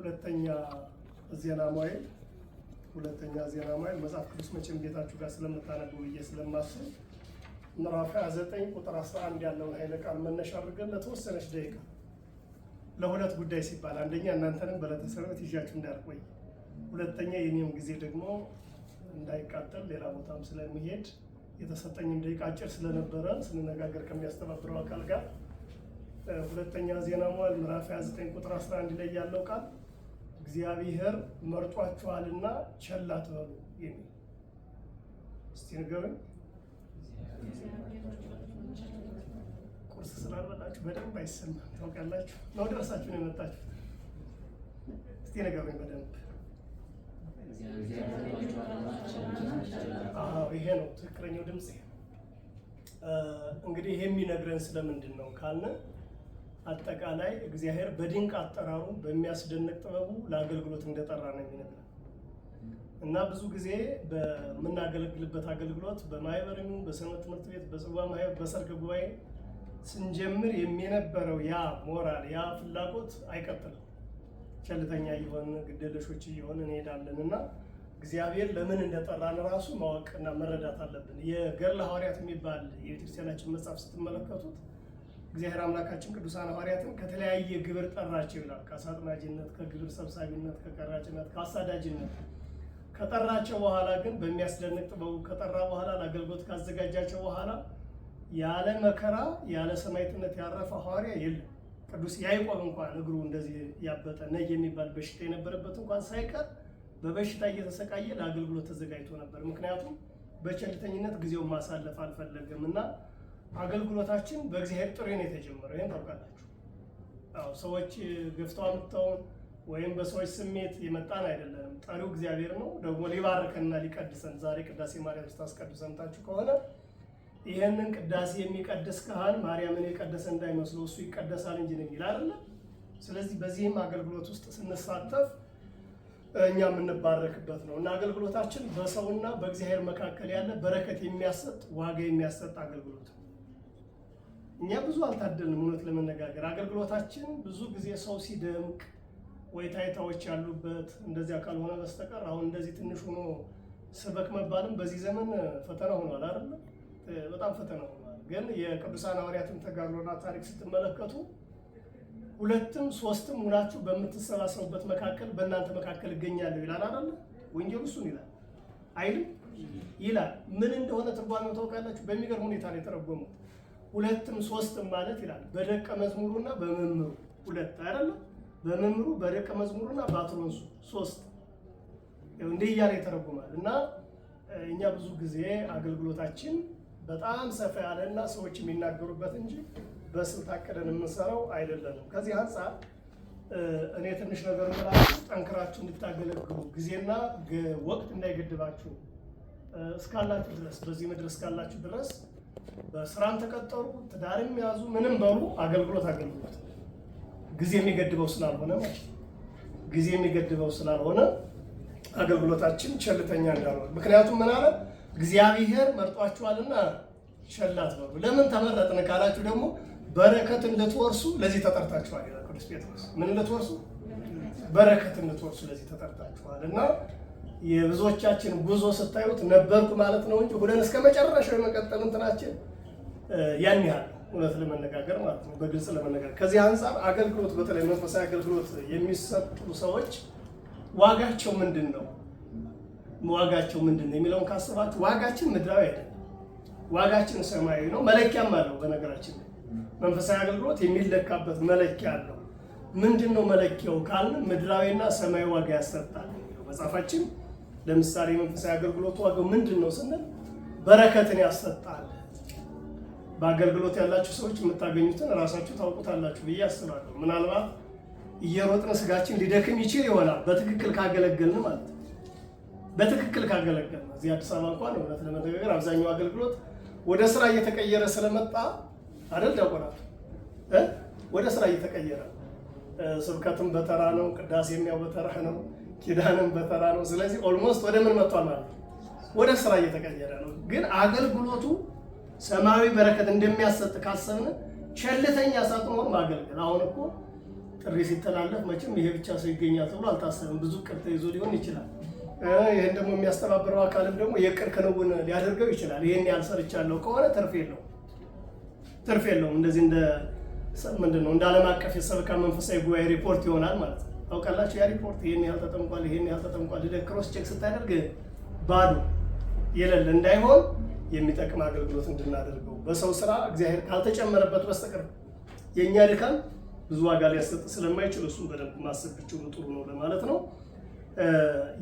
ሁለተኛ ዜና መዋዕል መጽሐፍ ቅዱስ መቼም ቤታችሁ ጋር ስለምታነቡ ብዬ ስለማስብ ምዕራፍ 29 ቁጥር 11 ያለውን ኃይለ ቃል መነሻ አድርገን ለተወሰነች ደቂቃ ለሁለት ጉዳይ ሲባል አንደኛ እናንተንም በዕለተ ሰንበት ይዣችሁ እንዳልቆይ፣ ሁለተኛ የኔም ጊዜ ደግሞ እንዳይቃጠል ሌላ ቦታም ስለሚሄድ የተሰጠኝም ደቂቃ አጭር ስለነበረ ስንነጋገር ከሚያስተባብረው አካል ጋር ሁለተኛ ዜና መዋዕል ምዕራፍ 29 ቁጥር 11 ላይ ያለው ቃል እግዚአብሔር መርጧችኋልና ቸል አትበሉ የሚል። እስቲ ንገሩኝ። ቁርስ ስላልበላችሁ በደንብ አይሰማም ታውቃላችሁ። ነው ደረሳችሁ ነው የመጣችሁት? እስቲ ንገሩኝ በደንብ። ይሄ ነው ትክክለኛው ድምፅ። እንግዲህ ይሄ የሚነግረን ስለምንድን ነው ካልን አጠቃላይ እግዚአብሔር በድንቅ አጠራሩ በሚያስደንቅ ጥበቡ ለአገልግሎት እንደጠራ ነው የሚነግረን እና ብዙ ጊዜ በምናገለግልበት አገልግሎት በማህበርም በሰንበት ትምህርት ቤት በጽዋ ማህበር በሰርክ ጉባኤ ስንጀምር የሚነበረው ያ ሞራል ያ ፍላጎት አይቀጥልም። ቸልተኛ እየሆን ግደለሾች እየሆን እንሄዳለን እና እግዚአብሔር ለምን እንደጠራን ራሱ ማወቅና መረዳት አለብን። የገድለ ሐዋርያት የሚባል የቤተክርስቲያናችን መጽሐፍ ስትመለከቱት እግዚአብሔር አምላካችን ቅዱሳን ሐዋርያትን ከተለያየ ግብር ጠራቸው ይላል። ከአሳጥማጅነት፣ ከግብር ሰብሳቢነት፣ ከቀራጭነት፣ ከአሳዳጅነት ከጠራቸው በኋላ ግን በሚያስደንቅ ጥበቡ ከጠራ በኋላ ለአገልግሎት ካዘጋጃቸው በኋላ ያለ መከራ ያለ ሰማዕትነት ያረፈ ሐዋርያ የለም። ቅዱስ ያዕቆብ እንኳን እግሩ እንደዚህ ያበጠ ነይ የሚባል በሽታ የነበረበት እንኳን ሳይቀር በበሽታ እየተሰቃየ ለአገልግሎት ተዘጋጅቶ ነበር። ምክንያቱም በቸልተኝነት ጊዜውን ማሳለፍ አልፈለገም እና አገልግሎታችን በእግዚአብሔር ጥሪ ነው የተጀመረው። ይሄን ታውቃላችሁ። አዎ ሰዎች ገፍተው አምጥተውን ወይም በሰዎች ስሜት የመጣን አይደለም። ጠሪው እግዚአብሔር ነው። ደግሞ ሊባርከንና ሊቀድሰን ዛሬ ቅዳሴ ማርያም ስታስቀድሱ ሰምታችሁ ከሆነ ይሄንን ቅዳሴ የሚቀድስ ካህን ማርያምን የቀደሰ እንዳይመስለው እሱ ይቀደሳል እንጂ ነው የሚል አይደለ? ስለዚህ በዚህም አገልግሎት ውስጥ ስንሳተፍ እኛ የምንባረክበት ነው እና አገልግሎታችን በሰውና በእግዚአብሔር መካከል ያለ በረከት የሚያሰጥ ዋጋ የሚያሰጥ አገልግሎት ነው። እኛ ብዙ አልታደልንም። እውነት ለመነጋገር አገልግሎታችን ብዙ ጊዜ ሰው ሲደምቅ ወይ ታይታዎች ያሉበት እንደዚያ ካልሆነ በስተቀር አሁን እንደዚህ ትንሽ ሆኖ ስበክ መባልም በዚህ ዘመን ፈተና ሆኗል አይደል? በጣም ፈተና ሆኗል። ግን የቅዱሳን ሐዋርያትን ተጋድሎና ታሪክ ስትመለከቱ ሁለትም ሶስትም ሁናችሁ በምትሰባሰቡበት መካከል በእናንተ መካከል እገኛለሁ ይላል አይደል? ወንጌሉ እሱን ይላል አይልም? ይላል። ምን እንደሆነ ትርጓሜው ታውቃላችሁ? በሚገርም ሁኔታ ነው የተረጎሙት። ሁለትም ሶስትም ማለት ይላል በደቀ መዝሙሩና በመምህሩ ሁለት አይደል? በመምህሩ በደቀ መዝሙሩና በአትሮንሱ ሶስት እንዲህ እያለ ይተረጎማል። እና እኛ ብዙ ጊዜ አገልግሎታችን በጣም ሰፋ ያለና ሰዎች የሚናገሩበት እንጂ በስልት አቅደን የምንሰራው አይደለንም። ከዚህ አንጻር እኔ ትንሽ ነገር እምላችሁ ጠንክራችሁ እንድታገለግሉ ጊዜና ወቅት እንዳይገድባችሁ እስካላችሁ ድረስ በዚህ ምድር እስካላችሁ ድረስ በስራም ተቀጠሩ ትዳርም ያዙ ምንም በሉ አገልግሎት ጊዜ የሚገድበው ስላልሆነ ማለት ነው። ጊዜ የሚገድበው ስላልሆነ አገልግሎታችን ቸልተኛ እንዳልሆነ። ምክንያቱም ምን አለ እግዚአብሔር መርጧችኋልና ቸል አትበሉ። ለምን ተመረጥን ካላችሁ ደግሞ በረከትን ልትወርሱ ለዚህ ተጠርታችኋል ይላል ቅዱስ ጴጥሮስ። ምን ልትወርሱ? በረከትን ልትወርሱ ለዚህ ተጠርታችኋል። እና የብዙዎቻችን ጉዞ ስታዩት ነበርኩ ማለት ነው እንጂ ሁለን እስከ መጨረሻው የመቀጠል እንትናችን ያን ያህል እውነት ለመነጋገር ማለት ነው፣ በግልጽ ለመነጋገር። ከዚህ አንጻር አገልግሎት በተለይ መንፈሳዊ አገልግሎት የሚሰጡ ሰዎች ዋጋቸው ምንድን ነው? ዋጋቸው ምንድን ነው የሚለውን ካስባችሁ ዋጋችን ምድራዊ አይደለም፣ ዋጋችን ሰማያዊ ነው። መለኪያም አለው። በነገራችን ላይ መንፈሳዊ አገልግሎት የሚለካበት መለኪያ አለው። ምንድን ነው መለኪያው ካልን ምድራዊና ሰማያዊ ዋጋ ያሰጣል የሚለው መጽሐፋችን። ለምሳሌ መንፈሳዊ አገልግሎት ዋጋው ምንድን ነው ስንል በረከትን ያሰጣል። በአገልግሎት ያላችሁ ሰዎች የምታገኙትን ራሳችሁ ታውቁታላችሁ ብዬ አስባለሁ። ምናልባት እየሮጥን ስጋችን ሊደክም ይችል ይሆናል በትክክል ካገለገልን ማለት ነው። በትክክል ካገለገልን እዚህ አዲስ አበባ እንኳን እውነት ለመነጋገር አብዛኛው አገልግሎት ወደ ስራ እየተቀየረ ስለመጣ አይደል ዲያቆናት ወደ ስራ እየተቀየረ ስብከትም በተራ ነው፣ ቅዳሴም ያው በተራ ነው፣ ኪዳንም በተራ ነው። ስለዚህ ኦልሞስት ወደ ምን መጥቷል ማለት ነው? ወደ ስራ እየተቀየረ ነው። ግን አገልግሎቱ ሰማያዊ በረከት እንደሚያሰጥ ካሰብን ቸልተኛ ሳትሆን ማገልገል። አሁን እኮ ጥሪ ሲተላለፍ መቼም ይሄ ብቻ ሰው ይገኛል ተብሎ አልታሰብም። ብዙ እቅድ ተይዞ ሊሆን ይችላል። ይህን ደግሞ የሚያስተባብረው አካልም ደግሞ የእቅድ ክንውን ሊያደርገው ይችላል። ይህን ያልሰርቻለሁ ከሆነ ትርፍ የለውም። እንደዚህ ምንድነው እንደ ዓለም አቀፍ የሰበካ መንፈሳዊ ጉባኤ ሪፖርት ይሆናል ማለት ነው። ታውቃላችሁ፣ ያ ሪፖርት ይሄን ያህል ተጠምቋል፣ ይሄን ያህል ተጠምቋል ክሮስ ቼክ ስታደርግ ባዶ የሌለ እንዳይሆን የሚጠቅም አገልግሎት እንድናደርገው በሰው ስራ እግዚአብሔር ካልተጨመረበት በስተቀር የእኛ ድካም ብዙ ዋጋ ሊያሰጥ ስለማይችል እሱን በደንብ ማሰብ ብቻውን ጥሩ ነው ለማለት ነው።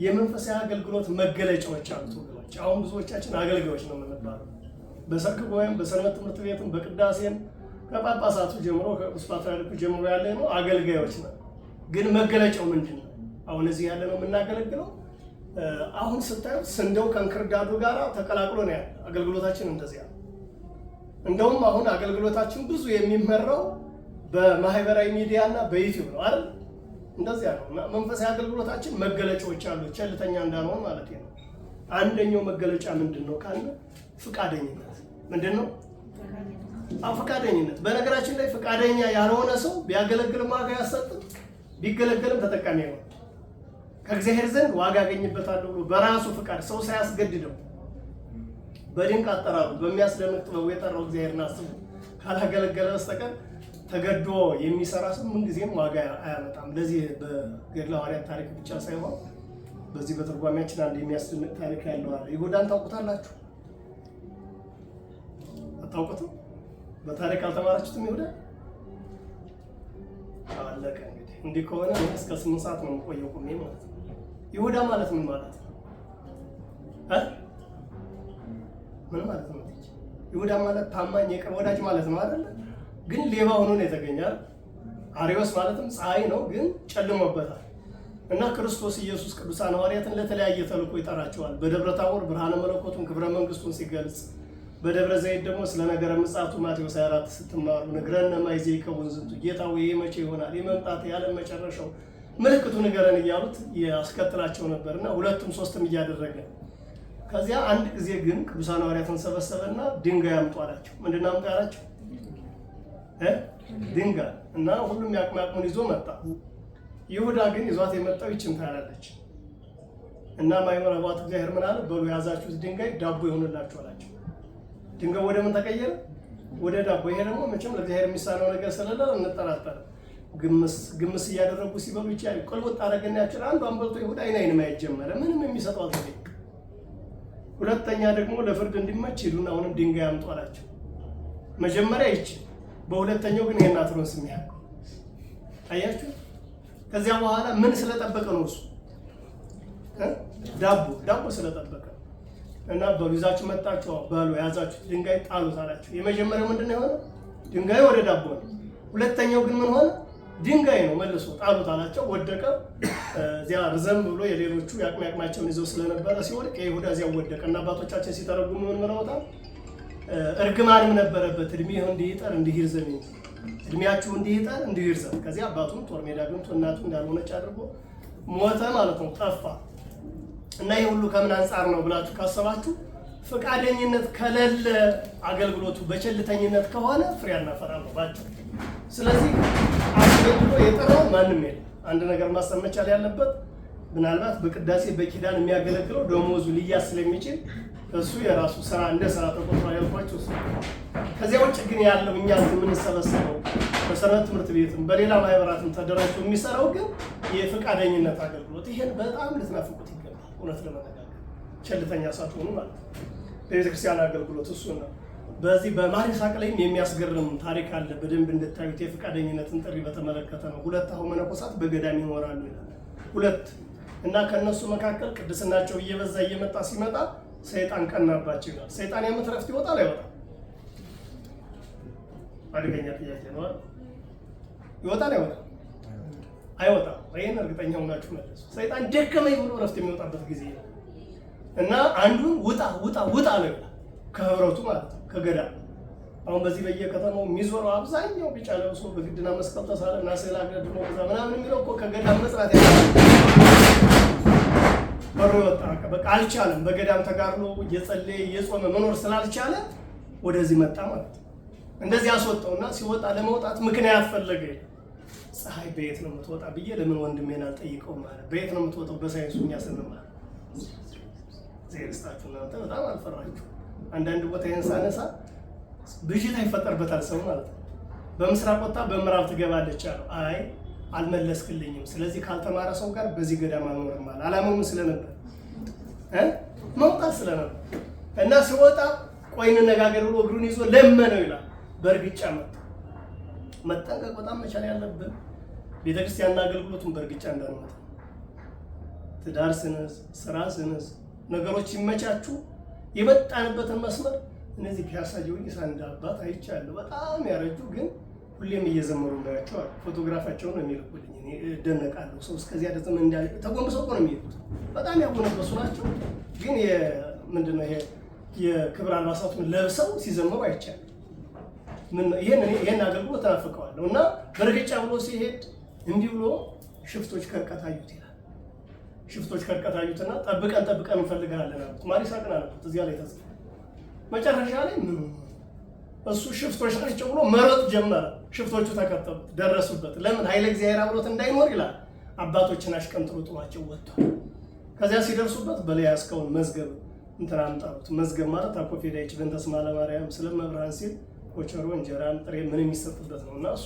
የመንፈሳዊ አገልግሎት መገለጫዎች አሉት ወገኖች። አሁን ብዙዎቻችን አገልጋዮች ነው የምንባለው። በሰርክ ጉባኤም በሰንበት ትምህርት ቤትም በቅዳሴም ከጳጳሳቱ ጀምሮ ከቅዱስ ፓትርያርኩ ጀምሮ ያለ ነው አገልጋዮች ነው። ግን መገለጫው ምንድን ነው? አሁን እዚህ ያለ ነው የምናገለግለው። አሁን ስታዩ ስንዴው ከእንክርዳዱ ጋር ተቀላቅሎ ነው ያለ አገልግሎታችን። እንደዚያ እንደውም አሁን አገልግሎታችን ብዙ የሚመራው በማህበራዊ ሚዲያ እና በዩቲዩብ ነው አይደል? እንደዚያ ነው። መንፈሳዊ አገልግሎታችን መገለጫዎች አሉት፣ ቸልተኛ እንዳንሆን ማለት ነው። አንደኛው መገለጫ ምንድን ነው ካለ ፍቃደኝነት። ምንድን ነው? ፈቃደኝነት። በነገራችን ላይ ፈቃደኛ ያልሆነ ሰው ቢያገለግልም ዋጋ ያሰጥም ቢገለገልም ተጠቃሚ ነው። ከእግዚአብሔር ዘንድ ዋጋ ያገኝበታለሁ ብሎ በራሱ ፍቃድ ሰው ሳያስገድደው በድንቅ አጠራሩ በሚያስደንቅ ጥበቡ የጠራው እግዚአብሔርን አስቦ ካላገለገለ በስተቀር ተገዶ የሚሰራ ሰው ምንጊዜም ዋጋ አያመጣም። ለዚህ በገድለ ሐዋርያት ታሪክ ብቻ ሳይሆን በዚህ በትርጓሜያችን አንድ የሚያስደንቅ ታሪክ ያለው አለ። ይሁዳን ታውቁታላችሁ? አታውቁትም? በታሪክ አልተማራችሁትም? ይሁዳ አለቀ። እንዲህ ከሆነ እስከ 8 ሰዓት ነው የምቆየው ቁሜ ማለት ነው። ይሁዳ ማለት ምን ማለት ነው? ምን ማለት ነው? ይሁዳ ማለት ታማኝ የቅርብ ወዳጅ ማለት ነው አይደል? ግን ሌባ ሆኖ ነው የተገኛል። አርዮስ ማለትም ፀሐይ ነው፣ ግን ጨልሞበታል። እና ክርስቶስ ኢየሱስ ቅዱሳን ሐዋርያትን ለተለያየ ተልእኮ ይጠራቸዋል። በደብረ ታቦር ብርሃነ መለኮቱን ክብረ መንግስቱን ሲገልጽ፣ በደብረ ዘይት ደግሞ ስለ ነገረ ምጽአቱ ማቴዎስ 24 ስትማሩ ንግረነ ማይዜ ይከውን ዝንቱ፣ ጌታ ወይ መቼ ይሆናል የመምጣት ያለም መጨረሻው ምልክቱ ንገረን እያሉት ያስከትላቸው ነበርና ሁለቱም ሶስትም እያደረገ ከዚያ አንድ ጊዜ ግን ቅዱሳን ሐዋርያትን ሰበሰበና ድንጋይ አምጡ አላቸው። ምንድን ነው አምጡ ያላቸው? ድንጋይ። እና ሁሉም ያቅማቅሙን ይዞ መጣ። ይሁዳ ግን ይዟት የመጣው ይችን ታያለች። እና ማይመር አባት እግዚአብሔር ምን አለ? በሉ ያዛችሁት ድንጋይ ዳቦ ይሆንላችሁ አላቸው። ድንጋይ ወደ ምን ተቀየረ? ወደ ዳቦ። ይሄ ደግሞ መቼም ለእግዚአብሔር የሚሳነው ነገር ስለሌለ እንጠራጠር። ግምስ እያደረጉ ሲበሉ ይቻል ቆልቦት አረገና ያችል አንዷን በልቶ ይሁዳ አይን ማየት ጀመረ። ምንም የሚሰጠው አልተገኘም። ሁለተኛ ደግሞ ለፍርድ እንዲመች ሄዱና አሁንም ድንጋይ አምጡ አላቸው። መጀመሪያ ይቺ፣ በሁለተኛው ግን ይሄን አትሮንስ የሚያል አያችሁ። ከዚያ በኋላ ምን ስለጠበቀ ነው እሱ? ዳቦ ስለጠበቀ እና በሉ ይዛችሁ መጣችሁ፣ በሉ ያዛችሁ ድንጋይ ጣሉት አላቸው። የመጀመሪያው ምንድን ነው የሆነው? ድንጋዩ ወደ ዳቦ ነው። ሁለተኛው ግን ምን ሆነ? ድንጋይ ነው መልሶ ጣሉት አላቸው። ወደቀ። እዚያ ርዘም ብሎ የሌሎቹ ያቅማቸውን ይዘው ስለነበረ ሲወድቅ የይሁዳ እዚያ ወደቀ። እና አባቶቻችን ሲተረጉሙ ምን ብለውታል? እርግማንም ነበረበት፣ እድሜህ እንዲህ ይጠር እንዲህ ይርዘም፣ እድሜያችሁ እንዲህ ይጠር እንዲህ ይርዘም። ከዚያ አባቱም ጦር ሜዳ ገብቶ እናቱ እንዳልሆነች አድርጎ ሞተ ማለት ነው፣ ጠፋ። እና ይህ ሁሉ ከምን አንጻር ነው ብላችሁ ካሰባችሁ ፈቃደኝነት ከሌለ አገልግሎቱ በቸልተኝነት ከሆነ ፍሬ አናፈራም ነው ባጭሩ። ስለዚህ አስገድዶ የጠራው ማንም የለም። አንድ ነገር ማሰብ መቻል ያለበት ምናልባት በቅዳሴ በኪዳን የሚያገለግለው ደሞዙ ሊያዝ ስለሚችል እሱ የራሱ ስራ እንደ ስራ ተቆጥሮ ያልኳቸው እሱ። ከዚያ ውጭ ግን ያለው እኛ የምንሰበሰበው በሰንበት ትምህርት ቤትም በሌላ ማህበራትም ተደራጅቶ የሚሰራው ግን የፈቃደኝነት አገልግሎት፣ ይሄን በጣም ልትናፍቁት ይገባል። እውነት ለመነጋገር ቸልተኛ ሳትሆኑ ማለት ነው። በቤተክርስቲያን አገልግሎት እሱ ነው። በዚህ በማር ይስሐቅ ላይም የሚያስገርም ታሪክ አለ። በደንብ እንድታዩት የፈቃደኝነትን ጥሪ በተመለከተ ነው። 2 አሁ መነኮሳት በገዳም ይኖራሉ ይላል። 2 እና ከነሱ መካከል ቅድስናቸው እየበዛ እየመጣ ሲመጣ ሰይጣን ቀናባቸው ይላል። ሰይጣን የዓመት ዕረፍት ይወጣል አይወጣም? አደገኛ ጥያቄ ነው። ይወጣል አይወጣም? አይወጣም። ይሄን እርግጠኛ ሆናችሁ መልሱ። ሰይጣን ደከመኝ ብሎ ዕረፍት የሚወጣበት ጊዜ ነው። እና አንዱን ውጣ ነው ይላል። ከህብረቱ ማለት ነው፣ ከገዳም። አሁን በዚህ በየከተማው የሚዞረው አብዛኛው ቢጫ ለብሶ በግድና መስቀል ተሳለ እና ስዕል አግድሞ ከዛ ምናምን የሚለው እኮ ከገዳም መጽናት በሩ ወጣ። በቃ አልቻለም። በገዳም ተጋድሎ እየጸለየ እየጾመ መኖር ስላልቻለ ወደዚህ መጣ ማለት ነው። እንደዚህ አስወጣውና ሲወጣ ለመውጣት ምክንያት ፈለገ። ፀሐይ በየት ነው የምትወጣ ብዬ ለምን ወንድሜን አልጠይቀውም ማለት በየት ነው የምትወጣው በሳይንሱ እኛ ስንማር ዜርስታችሁ እናንተ በጣም አልፈራችሁ። አንዳንድ ቦታ ይሄን ሳነሳ ብዥታ ይፈጠርበታል ሰው ማለት ነው። በምስራቅ ወጣ በምዕራብ ትገባለች አለው። አይ አልመለስክልኝም። ስለዚህ ካልተማረ ሰው ጋር በዚህ ገዳም አልኖርም ማለት አላማው ምን ስለነበር መውጣት ስለነበር እና ሲወጣ ቆይ እንነጋገር ብሎ እግሩን ይዞ ለመነው ይላል። በእርግጫ መጠንቀቅ በጣም መቻል ያለብን ቤተክርስቲያንና አገልግሎቱን በእርግጫ እንዳንመጣ። ትዳር ስንዝ፣ ስራ ስንዝ፣ ነገሮች ሲመቻቹ የመጣንበትን መስመር እነዚህ ፒያሳ ጊዮርጊስ አንድ አባት አይቻለሁ። በጣም ያረጁ ግን ሁሌም እየዘመሩ እንዳያቸዋል። ፎቶግራፋቸውን ነው የሚልኩልኝ። እኔ እደነቃለሁ። ሰው እስከዚያ ደረሰ ምን እንዳለ ተጎንብሰው እኮ ነው የሚሄዱት። በጣም ያጎነበሱ ናቸው። ግን ምንድነው ይሄ የክብር አልባሳቱን ለብሰው ሲዘምሩ አይቻልም። ይሄን አገልግሎት ተናፍቀዋለሁ እና በርግጫ ብሎ ሲሄድ እንዲህ ብሎ ሽፍቶች ከርቀታዩት ይላል። ሽፍቶች ከርቀታዩትና ጠብቀን እንፈልጋለን አሉት። ማሪሳቅን አሉት። እዚያ ላይ ተጽፏል። መጨረሻ ላይ እሱ ሽፍቶች ናቸው ብሎ መሮጥ ጀመረ። ሽፍቶቹ ተከተሉት፣ ደረሱበት። ለምን ኃይለ እግዚአብሔር አብሮት እንዳይኖር ይላል። አባቶችን አሽቀንጥሮ ጥሏቸው ወጥቷል። ከዚያ ሲደርሱበት በላይ ያስከውን መዝገብ እንትን አምጣሉት። መዝገብ ማለት አኮፌዳ ይችላል ተስማ ለማርያም ስለመብራን ሲል ኮቸሮ እንጀራም ጥሬ ምን የሚሰጥበት ነው። እና እሱ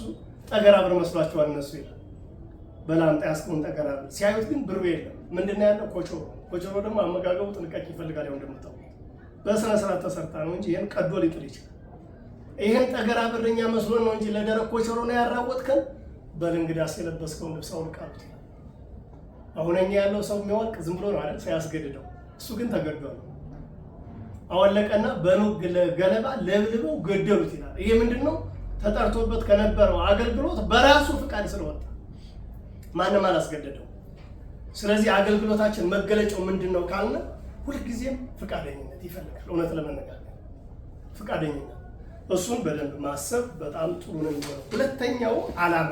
ጠገራ ብር መስሏቸዋል እነሱ ይላል። በላምጣ ያስከውን ጠገራ ብር ሲያዩት ግን ብሩ የለም። ምንድነው ያለው? ኮቸሮ። ኮቸሮ ደግሞ አመጋገቡ ጥንቃቄ ይፈልጋል። ያው እንደምታውቁ በስነ ስርዓት ተሰርታ ነው እንጂ ይሄን ቀዶ ሊጥል ይችላል። ይሄን ጠገራ ብርኛ መስሎን ነው እንጂ ለደረቅ ኮቸሮ ነው ያራወጥከን። በልንግዳስ የለበስከውን ልብስ አውልቃሉት ይላል። አሁንኛ ያለው ሰው የሚያወልቅ ዝም ብሎ ነው አይደል? ሳያስገድደው። እሱ ግን ተገዶ ነው አወለቀና በኑግ ገለባ ለብልበው ገደሉት ይላል። ይሄ ምንድነው? ተጠርቶበት ከነበረው አገልግሎት በራሱ ፍቃድ ስለወጣ ማንም አላስገደደው። ስለዚህ አገልግሎታችን መገለጫው ምንድነው ካልነ ሁልጊዜም ፍቃደኝነት ይፈልጋል። እውነት ለመነጋገር ፍቃደኝነት፣ እሱን በደንብ ማሰብ በጣም ጥሩ ነው የሚሆነው። ሁለተኛው ዓላማ።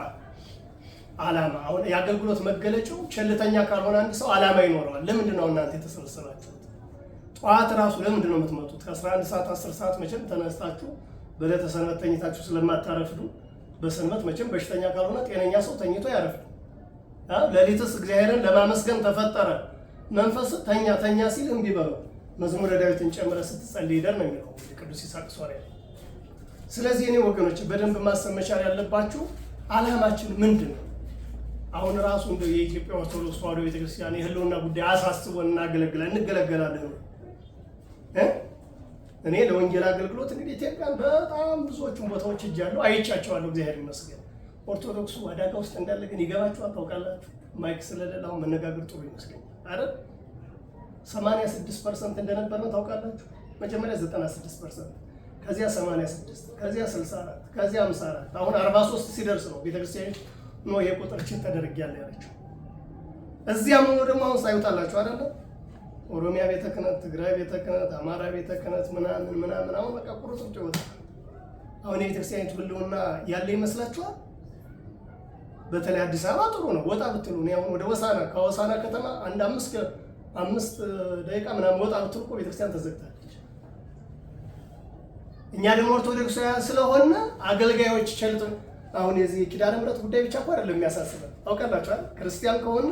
አሁን የአገልግሎት መገለጫው ቸልተኛ ካልሆነ አንድ ሰው ዓላማ ይኖረዋል። ለምንድን ነው እናንተ የተሰበሰባችሁት? ጠዋት ራሱ ለምንድን ነው የምትመጡት? ከ11 ሰዓት 10 ሰዓት መቼም ተነስታችሁ በዕለተ ሰንበት ተኝታችሁ ስለማታረፍዱ፣ በሰንበት መቼም በሽተኛ ካልሆነ ጤነኛ ሰው ተኝቶ ያረፍዱ። ሌሊትስ እግዚአብሔርን ለማመስገን ተፈጠረ መንፈስ ተኛ ሲል እምቢ በለው መዝሙረ ዳዊትን ጨምረ ስትጸልይ ይደር ነው የሚለው ቅዱስ ይስሐቅ ሶርያዊ። ስለዚህ እኔ ወገኖች በደንብ ማሰብ መቻል ያለባችሁ ዓላማችን ምንድን ነው? አሁን ራሱ እንደ የኢትዮጵያ ኦርቶዶክስ ተዋሕዶ ቤተክርስቲያን የህልውና ጉዳይ አሳስቦን እንገለገላለን። እኔ ለወንጌል አገልግሎት እንግዲህ ኢትዮጵያን በጣም ብዙዎቹን ቦታዎች ሄጃለሁ፣ አይቻቸዋለሁ። እግዚአብሔር ይመስገን። ኦርቶዶክሱ አደጋ ውስጥ እንዳለ ግን ይገባችኋል? ታውቃላችሁ? ማይክ ስለሌለ አሁን መነጋገር ጥሩ ይመስለኛል አይደል? 86% እንደነበር ነው ታውቃላችሁ? መጀመሪያ 96%፣ ከዚያ 86፣ ከዚያ 64፣ ከዚያ 54፣ አሁን 43 ሲደርስ ነው ቤተክርስቲያን ነው ይሄ ቁጥር ችን ተደርጊያለሁ ያለችው። እዚያም ሆኖ ደግሞ አሁን ሳይወጣላችሁ አይደለ? ኦሮሚያ ቤተ ክህነት፣ ትግራይ ቤተ ክህነት፣ አማራ ቤተ ክህነት ምናምን አሁን በቃ ቁርጥርጭ ይወጣል። አሁን የቤተክርስቲያኒቱ ህልውና ያለ ይመስላችኋል? በተለይ አዲስ አበባ ጥሩ ነው ወጣ ብትሉ። እኔ አሁን ወደ ወሳና ከወሳና ከተማ አንድ 5 ደቂቃ ምናምን ወጣ ብትሉ እኮ ቤተክርስቲያን ተዘግታለች። እኛ ደግሞ ኦርቶዶክሳውያን ስለሆነ አገልጋዮች ቸልቶ አሁን የዚህ ኪዳነ ምሕረት ጉዳይ ብቻ እኮ አይደለም የሚያሳስበን። ታውቃላችሁ አይደል? ክርስቲያን ከሆነ